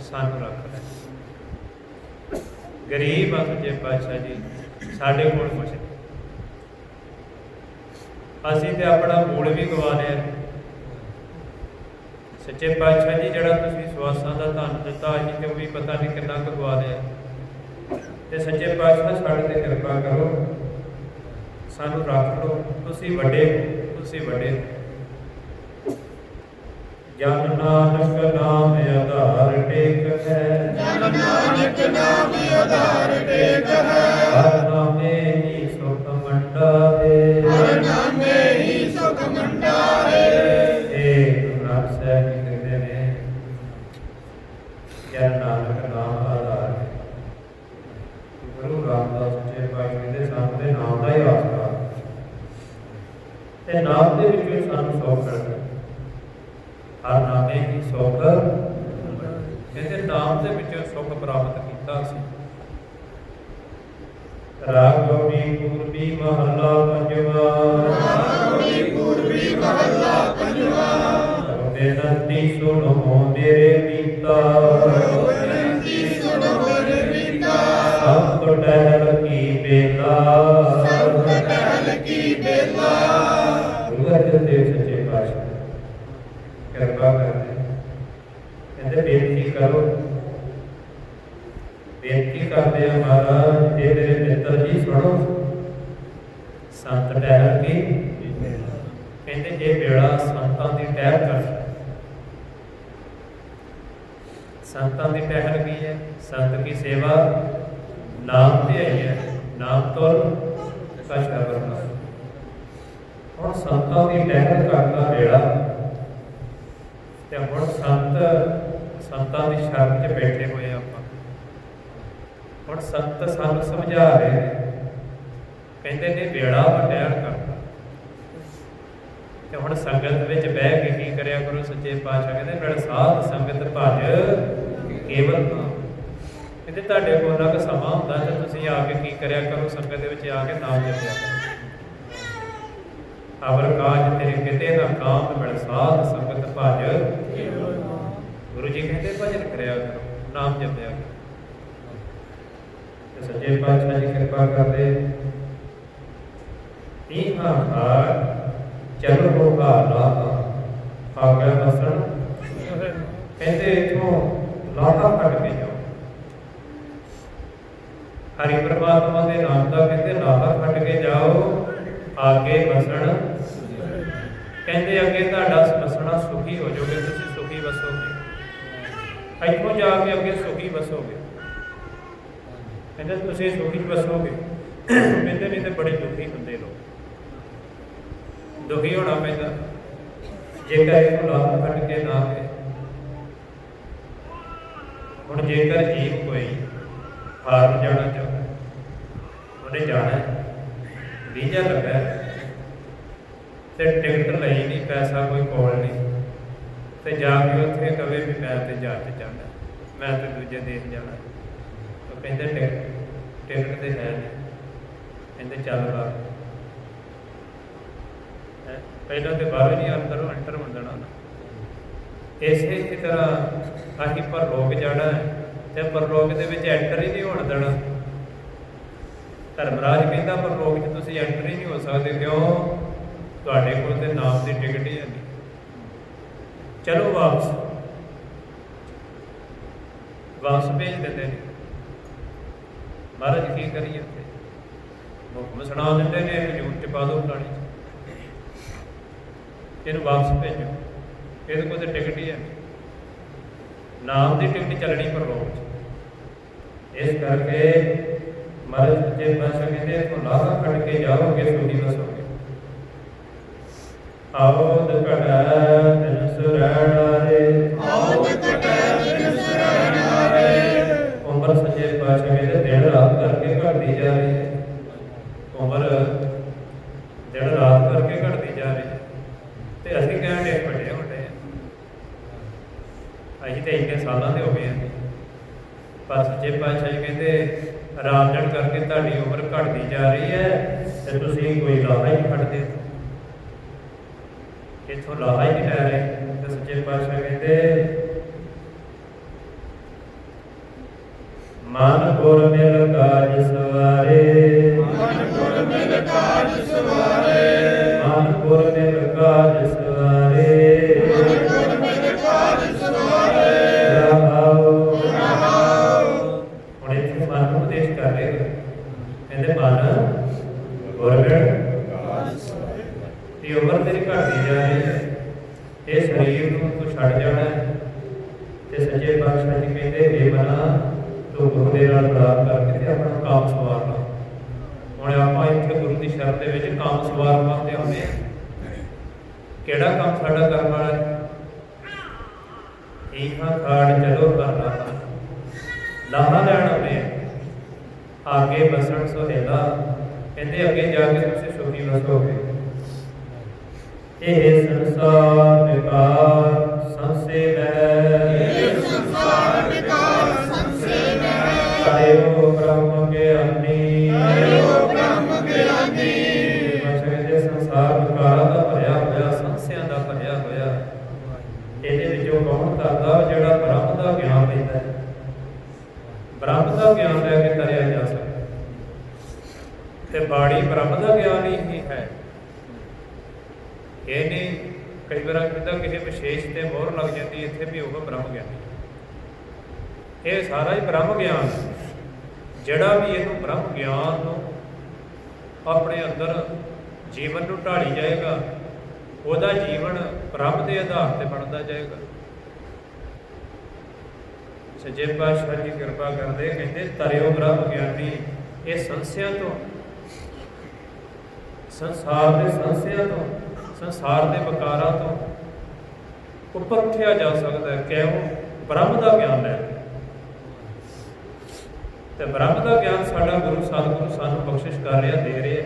ਸਾਨੂੰ ਰੱਖ ਲੈ। ਗਰੀਬ ਆ ਸੱਚੇ ਪਾਤਸ਼ਾਹ ਜੀ ਸਾਡੇ ਕੋਲ ਕੁਛ ਨਹੀਂ। ਅਸੀਂ ਤੇ ਆਪਣਾ ਮੂਲ ਵੀ ਗਵਾ ਲਿਆ। ਸੱਚੇ ਪਾਤਸ਼ਾਹ ਜੀ ਜਿਹੜਾ ਤੁਸੀਂ ਸਵਾਸਾਂ ਦਾ ਧਨ ਦਿੱਤਾ ਅਸੀਂ ਤੇ ਉਹ ਵੀ ਪਤਾ ਨਹੀਂ ਕਿੰਨਾ ਕੁ ਗਵਾ ਲਿਆ। ਤੇ ਸੱਚੇ ਪਾਤਸ਼ਾਹ ਸਾਡੇ ਤੇ ਕਿਰਪਾ ਕਰੋ ਸਾਨੂੰ ਰੱਖ ਲਓ। ਤੁਸੀਂ ਵੱਡੇ ਹੋ ਤੁਸੀਂ ਵੱਡੇ ਹੋ। ਜਨ ਨਾਨਕ ਨਾਮ ਆਧਾਰ ਟੇਕ ਹੈ ਜਨ ਨਾਨਕ ਨਾਮ ਆਧਾਰ ਟੇਕ ਹੈ ਹਰ ਨਾਮੇ ਹੀ ਸੁਖ ਮੰਡਾ ਹੈ ਹਰ ਨਾਮੇ ਹਰ ਨਾਮੇ ਹੀ ਸੁਖ, ਕਹਿੰਦੇ ਨਾਮ ਦੇ ਵਿੱਚੋਂ ਸੁਖ ਪ੍ਰਾਪਤ ਕੀਤਾ ਸੀ। ਰਾਗ ਗੌੜੀ ਪੂਰਬੀ ਮਹੱਲਾ ਪੰਜਵਾ। ਬੇਨੰਤੀ ਸੁਣੋ ਮੇਰੇ ਮੀਤਾ, ਸੰਤ ਟਹਿਲ ਕੀ ਬੇਲਾ। ਗੁਰੂ ਅਰਜਨ ਦੇਵ ਸੱਚੇ ਪਾਤਸ਼ਾਹ ਕਿਰਪਾ ਕਰਦੇ, ਕਹਿੰਦੇ ਬੇਨਤੀ ਕਰੋ। ਬੇਨਤੀ ਕਰਦੇ ਆ ਮਹਾਰਾਜ, ਇਹ ਮੇਰੇ ਮਿੱਤਰ ਜੀ ਸੁਣੋ, ਸੰਤ ਟਹਿਲ ਕੀ, ਕਹਿੰਦੇ ਇਹ ਵੇਲਾ ਸੰਤਾਂ ਦੀ ਟਹਿਲ ਕਰਦਾ। ਸੰਤਾਂ ਦੀ ਟਹਿਲ ਕੀ ਹੈ? ਸੰਤ ਕੀ ਸੇਵਾ, ਨਾਮ ਤੇ ਆਈ ਹੈ, ਨਾਮ ਤੋਂ ਕਛ ਕਰਨਾ। ਹੁਣ ਸੰਤਾਂ ਦੀ ਟਹਿਲ ਕਰਦਾ ਵੇਲਾ, ਤੇ ਹੁਣ ਸੰਤਾਂ ਦੀ ਸ਼ਰਨ 'ਚ ਬੈਠੇ ਹੋਏ ਆਪਾਂ। ਹੁਣ ਸੰਤ ਸਾਨੂੰ ਸਮਝਾ ਰਹੇ ਨੇ, ਕਹਿੰਦੇ ਨੇ ਵੇਲਾ ਟਹਿਲ ਕਰਦਾ। ਤੇ ਹੁਣ ਸੰਗਤ ਵਿੱਚ ਬਹਿ ਕੇ ਕੀ ਕਰਿਆ ਕਰੋ? ਸੱਚੇ ਪਾਤਸ਼ਾਹ ਕਹਿੰਦੇ ਮੇਰੇ ਸਾਧ ਸੰਗਤ ਭਜ ਕੇਵਲ ਨਾਮ। ਕਹਿੰਦੇ ਤੁਹਾਡੇ ਕੋਲ ਨਾ ਕੁ ਸਮਾਂ ਹੁੰਦਾ ਤੇ ਤੁਸੀਂ ਆ ਕੇ ਕੀ ਕਰਿਆ ਕਰੋ? ਸੰਗਤ ਦੇ ਵਿੱਚ ਆ ਕੇ ਨਾਮ ਜਪਿਆ ਕਰੋ। ਅਵਰ ਕਾਜ ਤੇਰੇ ਕਿਤੇ ਨਾ ਕਾਮ, ਮੇਰੇ ਸਾਧ ਸੰਗਤ ਭਜ ਕੇਵਲ ਨਾਮ। ਗੁਰੂ ਜੀ ਕਹਿੰਦੇ ਭਜਨ ਕਰਿਆ ਕਰੋ, ਨਾਮ ਜਪਿਆ ਕਰੋ। ਤੇ ਸੱਚੇ ਪਾਤਸ਼ਾਹ ਜੀ ਕਿਰਪਾ ਕਰਦੇ, ਤੀਹਾਂ ਹਾਰ ਚਲ ਹੋ ਹਾਲਾ ਆਗਿਆ ਬਸਣ। ਕਹਿੰਦੇ ਇਥੋਂ ਲਾਹਾ ਕੱਢ ਕੇ ਜਾਓ। ਹਰੀ ਪ੍ਰਮਾਤਮਾ ਦੇ ਨਾਮ ਦਾ ਕਹਿੰਦੇ ਲਾਹਾ ਕੱਢ ਕੇ ਜਾਓ, ਆਗੇ ਬਸਣ। ਕਹਿੰਦੇ ਅੱਗੇ ਤੁਹਾਡਾ ਬਸਣਾ ਸੁਖੀ ਹੋ ਜਾਓਗੇ, ਤੁਸੀਂ ਸੁਖੀ ਵਸੋਗੇ। ਇੱਥੋਂ ਜਾ ਕੇ ਅੱਗੇ ਸੁਖੀ ਵਸੋਗੇ। ਕਹਿੰਦੇ ਤੁਸੀਂ ਸੁਖੀ ਵਸੋਗੇ। ਕਹਿੰਦੇ ਨਹੀਂ ਤੇ ਬੜੇ ਦੁਖੀ ਹੁੰਦੇ ਲੋਕ, ਦੁਖੀ ਹੋਣਾ ਪੈਂਦਾ ਜੇਕਰ ਇਹਨੂੰ ਲਾਭ ਕੱਢ ਕੇ ਨਾ ਆਵੇ। ਹੁਣ ਜੇਕਰ ਜੀਵ ਕੋਈ ਹਾਰ ਜਾਣਾ ਚਾਹੁੰਦਾ, ਉਹਨੇ ਜਾਣਾ, ਵੀਜ਼ਾ ਲੱਗਾ ਤੇ ਟਿਕਟ ਲਈ ਨਹੀਂ, ਪੈਸਾ ਕੋਈ ਕੋਲ ਨਹੀਂ, ਤੇ ਜਾ ਕੇ ਉੱਥੇ ਕਵੇ ਵੀ ਮੈਂ ਤੇ ਜਹਾਜ਼ 'ਚ ਜਾਣਾ, ਮੈਂ ਤੇ ਦੂਜੇ ਦੇਸ਼ ਜਾਣਾ। ਉਹ ਕਹਿੰਦੇ ਟਿਕਟ ਤੇ ਹੈ ਨਹੀਂ, ਕਹਿੰਦੇ ਚੱਲ ਬਾਹਰ। ਪਹਿਲਾਂ ਤੇ ਬਾਹਰੋਂ ਨਹੀਂ ਅੰਦਰੋਂ ਐਂਟਰ ਹੋਣ ਦੇਣਾ। ਇਸੇ ਹੀ ਤਰ੍ਹਾਂ ਅਸੀਂ ਪਰਲੋਕ ਜਾਣਾ ਤੇ ਪਰਲੋਕ ਦੇ ਵਿੱਚ ਐਂਟਰ ਹੀ ਨਹੀਂ ਹੋਣ ਦੇਣਾ। ਧਰਮਰਾਜ ਕਹਿੰਦਾ ਪਰਲੋਕ 'ਚ ਤੁਸੀਂ ਐਂਟਰ ਹੀ ਨਹੀਂ ਹੋ ਸਕਦੇ। ਕਿਉਂ? ਤੁਹਾਡੇ ਕੋਲ ਤੇ ਨਾਮ ਦੀ ਟਿਕਟ ਹੀ ਹੈ ਨਹੀਂ। ਚਲੋ ਵਾਪਸ ਭੇਜ ਦਿੰਦੇ ਨੇ। ਮਹਾਰਾਜ ਕੀ ਕਰੀਏ? ਹੁਕਮ ਸੁਣਾ ਦਿੰਦੇ ਨੇ, ਹਜੂਰ 'ਚ ਪਾ ਦਿਓ ਫਲਾਣੀ 'ਚ, ਇਹਨੂੰ ਵਾਪਸ ਭੇਜੋ। ਇਹਦੇ ਕੋਲ ਤਾਂ ਟਿਕਟ ਹੀ ਹੈ, ਨਾਮ ਦੀ ਟਿਕਟ ਚੱਲਣੀ ਪਰਲੋਕ 'ਚ। ਇਸ ਕਰਕੇ ਮਹਾਰਾਜ ਸੱਚੇ ਪਾਤਸ਼ਾਹ ਕਹਿੰਦੇ ਇੱਥੋਂ ਲਾਹਾ ਕੱਢ ਕੇ ਜਾਓਗੇ, ਸੁਖੀ ਵਸੋਗੇ। ਆਉਦ ਘਟੈ ਤਿਨ ਸੁਰੈਣਾਰੇ, ਉਮਰ ਸੱਚੇ ਪਾਤਸ਼ਾਹ ਕਹਿੰਦੇ ਦਿਨ ਰਾਤ ਕਰਕੇ ਘਟਦੀ ਜਾ ਰਹੀ ਹੈ। ਉਮਰ ਦਿਨ ਰਾਤ ਕਰਕੇ ਘਟਦੀ ਜਾ ਰਹੀ ਹੈ। ਤੇ ਅਸੀਂ ਕਹਿੰਦੇ ਵੱਡੇ ਵੱਡੇ ਅਸੀਂ ਤੇ ਇੰਨੇ ਸਾਲਾਂ ਦੇ ਹੋ ਗਏ ਹਾਂ। ਪਰ ਸੱਚੇ ਪਾਤਸ਼ਾਹ ਜੀ ਕਹਿੰਦੇ ਰਾਮਜਣ ਕਰਕੇ ਤੁਹਾਡੀ ਉਮਰ ਘਟਦੀ ਜਾ ਰਹੀ ਹੈ ਤੇ ਤੁਸੀਂ ਕੋਈ ਲਾਹਾ ਹੀ ਕੱਢਦੇ, ਇੱਥੋਂ ਲਾਹਾ ਹੀ ਨਹੀਂ ਲੈ ਰਹੇ। ਤੇ ਸੱਚੇ ਪਾਤਸ਼ਾਹ ਕਹਿੰਦੇ ਮਨ ਗੁਰ ਮਿਲ ਕਾਜ ਸਵਾਰੇ, ਮਨ ਗੁਰ ਮਿਲ ਕਾਜ ਸਵਾਰੇ, ਮਨ ਗੁਰ ਮਿਲ ਕਾਜ ਸਵਾਰੇ, ਮਨ ਗੁਰ ਮਿਲ ਕਾਜ ਸਵਾਰੇ। ਹੁਣ ਇੱਥੇ ਮਨ ਨੂੰ ਉਪਦੇਸ਼ ਕਰ ਰਹੇ, ਕਹਿੰਦੇ ਮਨ ਗੁਰ ਮਿਲ ਕਾਜ ਸਵਾਰੇ। ਤੇ ਉਮਰ ਤੇਰੀ ਘਟਦੀ ਜਾ ਰਹੀ ਹੈ, ਇਹ ਸਰੀਰ ਨੂੰ ਤੂੰ ਛੱਡ ਜਾਣਾ ਹੈ। ਤੇ ਸੱਚੇ ਪਾਤਸ਼ਾਹ ਜੀ ਕਹਿੰਦੇ ਇਹ ਮਨਾ ਤੂੰ ਗੁਰੂ ਦੇ ਨਾਲ ਪ੍ਰਾਪਤ ਕਰਕੇ ਤੇ ਆਪਣਾ ਕੰਮ ਸਵਾਰਨਾ। ਹੁਣ ਆਪਾਂ ਇੱਥੇ ਗੁਰੂ ਦੀ ਸ਼ਰਨ ਦੇ ਵਿੱਚ ਕੰਮ ਸਵਾਰਨ ਵਾਸਤੇ ਆਉਂਦੇ ਹਾਂ। ਕਿਹੜਾ ਕੰਮ ਸਾਡਾ ਕਰਨ ਵਾਲਾ ਹੈ? ਇਹਾਂ ਖਾੜ ਚਲੋ ਕਰਨਾ, ਲਾਹਾ ਲੈਣ ਆਉਂਦੇ ਆ। ਆਗੇ ਬਸਣ ਸੁਹੇਲਾ, ਕਹਿੰਦੇ ਅੱਗੇ ਜਾ ਕੇ ਤੁਸੀਂ ਸੁਖੀ ਵਸੋਗੇ। ਇਹ ਸੰਸਾਰ ਵਿਕਾਰ ਕਰਦਾ ਜਿਹੜਾ ਬ੍ਰਹਮ ਦਾ ਗਿਆਨ ਲੈਂਦਾ ਹੈ। ਬ੍ਰਹਮ ਦਾ ਗਿਆਨ ਲੈ ਕੇ ਤਰਿਆ ਜਾ ਸਕਦਾ ਤੇ ਬਾਣੀ ਬ੍ਰਹਮ ਦਾ ਗਿਆਨ ਹੀ ਹੈ। ਇਹ ਨਹੀਂ ਕਈ ਵਾਰ ਕਹਿੰਦਾ ਕਿਸੇ ਵਿਸ਼ੇਸ਼ ਤੇ ਮੋਹਰ ਲੱਗ ਜਾਂਦੀ, ਇੱਥੇ ਵੀ ਹੋਊਗਾ ਬ੍ਰਹਮ ਗਿਆਨੀ। ਇਹ ਸਾਰਾ ਹੀ ਬ੍ਰਹਮ ਗਿਆਨ, ਜਿਹੜਾ ਵੀ ਇਹਨੂੰ ਬ੍ਰਹਮ ਗਿਆਨ ਨੂੰ ਆਪਣੇ ਅੰਦਰ ਜੀਵਨ ਨੂੰ ਢਾਲੀ ਜਾਏਗਾ, ਉਹਦਾ ਜੀਵਨ ਬ੍ਰਹਮ ਦੇ ਆਧਾਰ ਤੇ ਬਣਦਾ ਜਾਏਗਾ। ਸੱਚੇ ਪਾਤਸ਼ਾਹ ਜੀ ਕਿਰਪਾ ਕਰਦੇ, ਕਹਿੰਦੇ ਤਰਿਓ ਬ੍ਰਹਮ ਗਿਆਨੀ। ਇਹ ਸੰਸਿਆਂ ਤੋਂ, ਸੰਸਾਰ ਦੇ ਸੰਸਿਆਂ ਤੋਂ, ਸੰਸਾਰ ਦੇ ਵਿਕਾਰਾਂ ਤੋਂ ਉੱਪਰ ਉੱਠਿਆ ਜਾ ਸਕਦਾ ਹੈ। ਕਿਉਂ? ਬ੍ਰਹਮ ਦਾ ਗਿਆਨ ਲੈ ਕੇ। ਤੇ ਬ੍ਰਹਮ ਦਾ ਗਿਆਨ ਸਾਡਾ ਗੁਰੂ ਸਤਿਗੁਰੂ ਸਾਨੂੰ ਬਖਸ਼ਿਸ਼ ਕਰ ਰਿਹਾ, ਦੇ ਰਿਹਾ।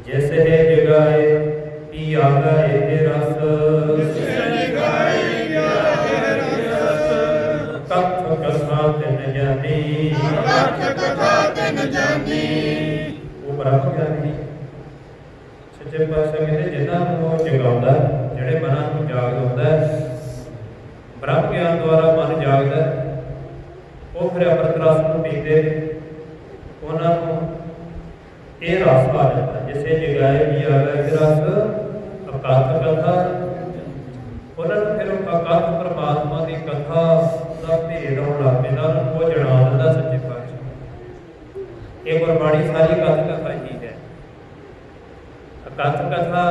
ਜਿਸ ਹੈ ਜਗਾਏ ਪੀ ਆਗਾ ਇਹ ਰਸ, ਕਥ ਕਥਾ ਤਿਨ ਜਾਨੀ, ਉਹ ਬ੍ਰਹਮ ਗਿਆਨੀ। ਸੱਚੇ ਪਾਤਸ਼ਾਹ ਕਹਿੰਦੇ ਜਿਨ੍ਹਾਂ ਨੂੰ ਉਹ ਜਗਾਉਂਦਾ, ਜਿਹੜੇ ਮਨਾਂ ਨੂੰ ਜਾਗਦਾ, ਬ੍ਰਹਮ ਗਿਆਨ ਦੁਆਰਾ ਮਨ ਜਾਗਦਾ, ਉਹ ਫਿਰ ਅੰਮ੍ਰਿਤ ਰਸ ਨੂੰ ਪੀਂਦੇ, ਉਹਨਾਂ ਨੂੰ ਇਹ ਰਸ ਆ ਜਾਂਦਾ। ਜਿਸੇ ਜਗਾਏ ਵੀ ਆ ਗਿਆ ਇਹ ਰਸ ਅਕਥ ਕਥਾ, ਉਹਨਾਂ ਨੂੰ ਫਿਰ ਉਹ ਅਕਥ ਪਰਮਾਤਮਾ ਦੀ ਕਥਾ ਦਾ ਭੇਦ ਆਉਣ ਲੱਗ ਪੈਂਦਾ, ਉਹਨਾਂ ਨੂੰ ਉਹ ਜਣਾ ਦਿੰਦਾ ਸੱਚੇ ਪਾਤਸ਼ਾਹ। ਇਹ ਗੁਰਬਾਣੀ ਸਾਰੀ ਅਕਥ ਕਥਾ ਹੀ ਹੈ। ਅਕਥ ਕਥਾ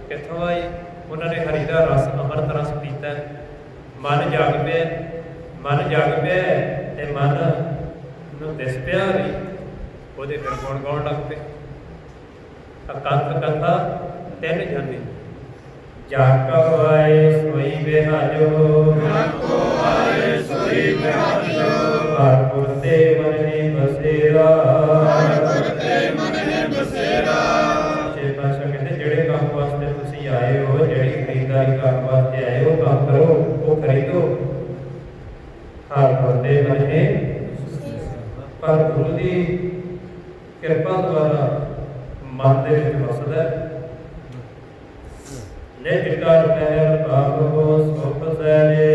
ਕਿੱਥੋਂ ਆਈ? ਉਹਨਾਂ ਨੇ ਹਰੀ ਦਾ ਰਸ, ਅੰਮ੍ਰਿਤ ਰਸ ਪੀਤਾ, ਮਨ ਜਾਗ ਪਿਆ, ਮਨ ਜਾਗ ਪਿਆ ਤੇ ਮਨ ਨੂੰ ਦਿਸ ਪਿਆ ਵੀ, ਉਹਦੇ ਫਿਰ ਗੁਣ ਗਾਉਣ ਲੱਗ ਪਏ। ਅਕਥ ਕਥਾ ਤਿੰਨ ਜਾਨੀ, ਜਾ ਕੋ ਆਏ ਸੋਈ ਬਿਹਾਜੋ, ਹਰਿ ਗੁਰ ਤੇ ਮਨਿ ਬਸੇਰਾ, ਸੱਚੇ ਪਾਤਸ਼ਾਹ ਕਹਿੰਦੇ ਜਿਹੜੇ ਕੰਮ ਵਾਸਤੇ ਤੁਸੀਂ ਆਏ ਹੋ, ਜਿਹੜੀ ਖਰੀਦਦਾਰੀ ਕਰਨ ਵਾਸਤੇ ਆਏ ਹੋ, ਕੰਮ ਕਰੋ, ਉਹ ਖਰੀਦੋ। ਹਰਿ ਗੁਰ ਤੇ ਮਨਿ, ਪਰ ਗੁਰੂ ਦੀ ਕਿਰਪਾ ਦੁਆਰਾ ਮਨ ਦੇ ਵਿੱਚ ਵਸਦਾ। ਨਿਜ ਕਰ ਮਹਿਲ ਪਾਵੋ ਸੁਖ ਸਹਿਜੇ,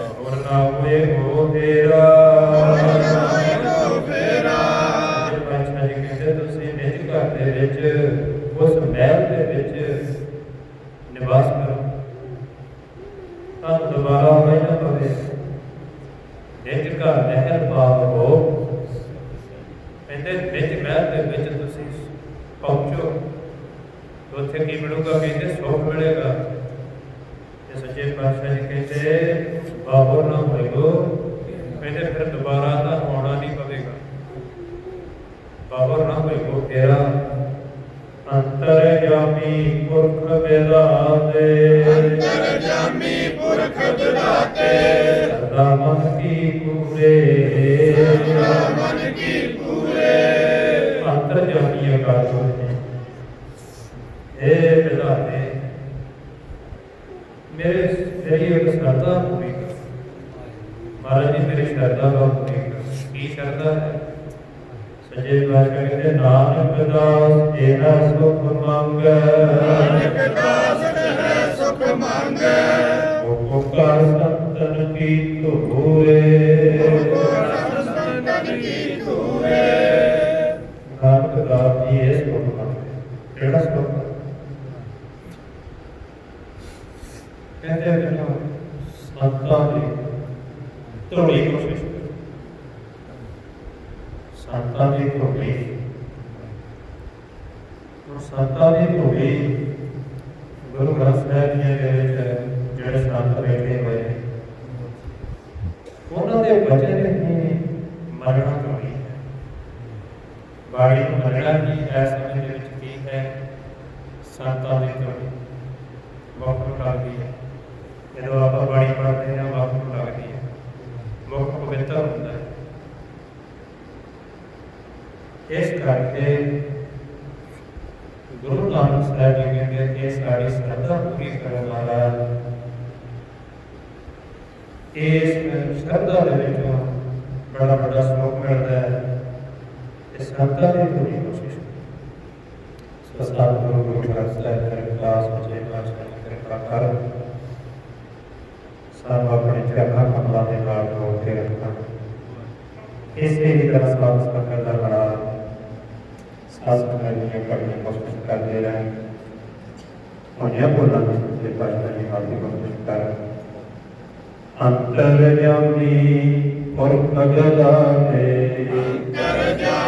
ਹੋਰ ਨਾ ਹੋਏ ਹੋ ਫੇਰਾ। ਪਾਤਸ਼ਾਹ ਜੀ ਕਹਿੰਦੇ ਤੁਸੀਂ ਨਿਜ ਘਰ ਦੇ ਵਿੱਚ, ਉਸ ਮਹਿਲ ਦੇ ਵਿੱਚ ਨਿਵਾਸ ਕਰੋ, ਤੁਹਾਨੂੰ ਦੁਬਾਰਾ ਹੋਈ ਨਾ ਪਵੇ। ਨਿਜ ਘਰ ਮਹਿਲ ਪਾਵੋ, ਕਹਿੰਦੇ ਨਿਜ ਮਹਿਲ ਦੇ ਵਿੱਚ ਤੁਸੀਂ ਪਹੁੰਚੋ, ਉੱਥੇ ਕੀ ਮਿਲੂਗਾ? ਕਹਿੰਦੇ ਸੁੱਖ ਮਿਲੇਗਾ। ਤੇ ਸੱਚੇ ਪਾਤਸ਼ਾਹ ਜੀ ਕਹਿੰਦੇ ਬਾਬਰ ਨਾ ਹੋਏਗੋ, ਕਹਿੰਦੇ ਫਿਰ ਦੁਬਾਰਾ ਤਾਂ ਆਉਣਾ ਨਹੀਂ ਪਵੇਗਾ। ਬਾਬਰ ਨਾ ਹੋਏਗੋ ਤੇਰਾ ਅੰਤਰ ਜਾਮੀ ਪੁਰਖ ਵਿਦਾਤੇ, ਅੰਤਰ ਜਾਮੀ ਪੁਰਖ ਵਿਦਾਤੇ, ਸਦਾ ਮਨ ਕੀ ਪੂਰੇ, ਸਦਾ ਮਨ ਕੀ ਪੂਰੇ। ਅੰਤਰ ਜਾਮੀ ਅਕਾਲ ਪੁਰਖ ਜੀ, ਇਹ ਵਿਦਾਤੇ ਮੇਰੀ ਇੱਕ ਸ਼ਰਧਾ ਪੂਰੀ ਕਰ। ਮਹਾਰਾਜ ਜੀ ਮੇਰੀ ਸ਼ਰਧਾ ਦਾ ਪੂਰੀ ਕਰ। ਕੀ ਸ਼ਰਧਾ ਹੈ? ਸੱਚੇ ਪਾਤਸ਼ਾਹ ਕਹਿੰਦੇ ਨਾਨਕ ਦਾਸ ਇਹਦਾ ਸੁਖ ਮੰਗੈ, ਨਾਨਕ ਦਾਸ ਇਹਦਾ ਸੁਖ ਮੰਗੈ, ਮੁਖ ਕਰ ਸੰਤਨ ਕੀ ਧੂਰੇ, ਸੰਤਨ ਕੀ ਧੂਰੇ। ਨਾਨਕ ਦਾਸ ਜੀ ਇਹ ਸੁਖ ਮੰਗਦੇ। ਕਿਹੜਾ ਸੁਖ? ਕਹਿੰਦੇ ਮੈਨੂੰ ਸੰਤਾਂ ਦੀ ਧੂੜੀ ਕੋਸ਼ਿਸ਼, ਸੰਤਾਂ ਦੀ ਧੂੜੀ, ਸੰਤਾਂ ਦੀ ਧੂੜੀ ਗੁਰੂ ਗ੍ਰੰਥ ਸਾਹਿਬ ਜੀ ਦੇ ਵਿੱਚ ਜਿਹੜੇ ਸੰਤ ਬੈਠੇ ਹੋਏ, ਉਹਨਾਂ ਦੇ ਬਚਨ ਹੀ ਮਰਣਾ ਧੂੜੀ ਹੈ। ਬਾਣੀ ਨੂੰ ਮਰਣਾ ਕੀ ਇਸ ਸਮੇਂ ਦੇ ਵਿੱਚ ਕੀ ਹੈ? ਸੰਤਾਂ ਦੀ ਧੂੜੀ ਮੁੱਖ ਨੂੰ ਲੱਗਦੀ ਹੈ। ਜਦੋਂ ਆਪਾਂ ਬਾਣੀ ਪੜ੍ਹਦੇ ਹਾਂ ਮੁੱਖ ਨੂੰ ਲੱਗਦੀ ਹੈ, ਮੁੱਖ ਪਵਿੱਤਰ ਹੁੰਦਾ ਹੈ। ਇਸ ਕਰਕੇ ਗੁਰੂ ਨਾਨਕ ਸਾਹਿਬ ਜੀ ਕਹਿੰਦੇ ਇਹ ਸਾਡੀ ਸ਼ਰਧਾ ਪੂਰੀ ਕਰਨ ਵਾਲਾ, ਇਸ ਸ਼ਰਧਾ ਦੇ ਵਿੱਚੋਂ ਬੜਾ ਵੱਡਾ ਸੁੱਖ ਮਿਲਦਾ ਹੈ। ਤੇ ਸੰਤਾਂ ਦੀ ਪੂਰੀ ਕੋਸ਼ਿਸ਼ ਸਤਿਗੁਰੂ ਗੁਰੂ ਗ੍ਰੰਥ ਸਾਹਿਬ ਜੀ ਦਾਸ ਸੱਚੇ ਪਾਤਸ਼ਾਹ ਜੀ ਕਿਰਪਾ ਕਰ ਸਾਨੂੰ ਆਪਣੇ ਚਰਨਾਂ ਕਮਲਾਂ ਦੇ ਨਾਲ ਜੋੜ ਕੇ ਰੱਖਣ। ਇਸੇ ਹੀ ਤਰ੍ਹਾਂ ਸਾਧ ਸੰਗਤ ਦਾ ਬੜਾ ਸਾਧ ਸੰਗਤ ਦੀਆਂ ਕਰਨੀ ਕੋਸ਼ਿਸ਼ ਕਰਦੇ ਰਹਿਣ। ਹੋਣਿਆ ਬੋਲਾਂ ਦੀ ਸੱਚੇ ਪਾਤਸ਼ਾਹ ਜੀ ਨਾਲ ਦੀ ਕੋਸ਼ਿਸ਼ ਕਰ। ਅੰਤਰਜਾਮੀ ਪੁਰਖ ਜਗਾਵੇ ਕਰ ਜਾ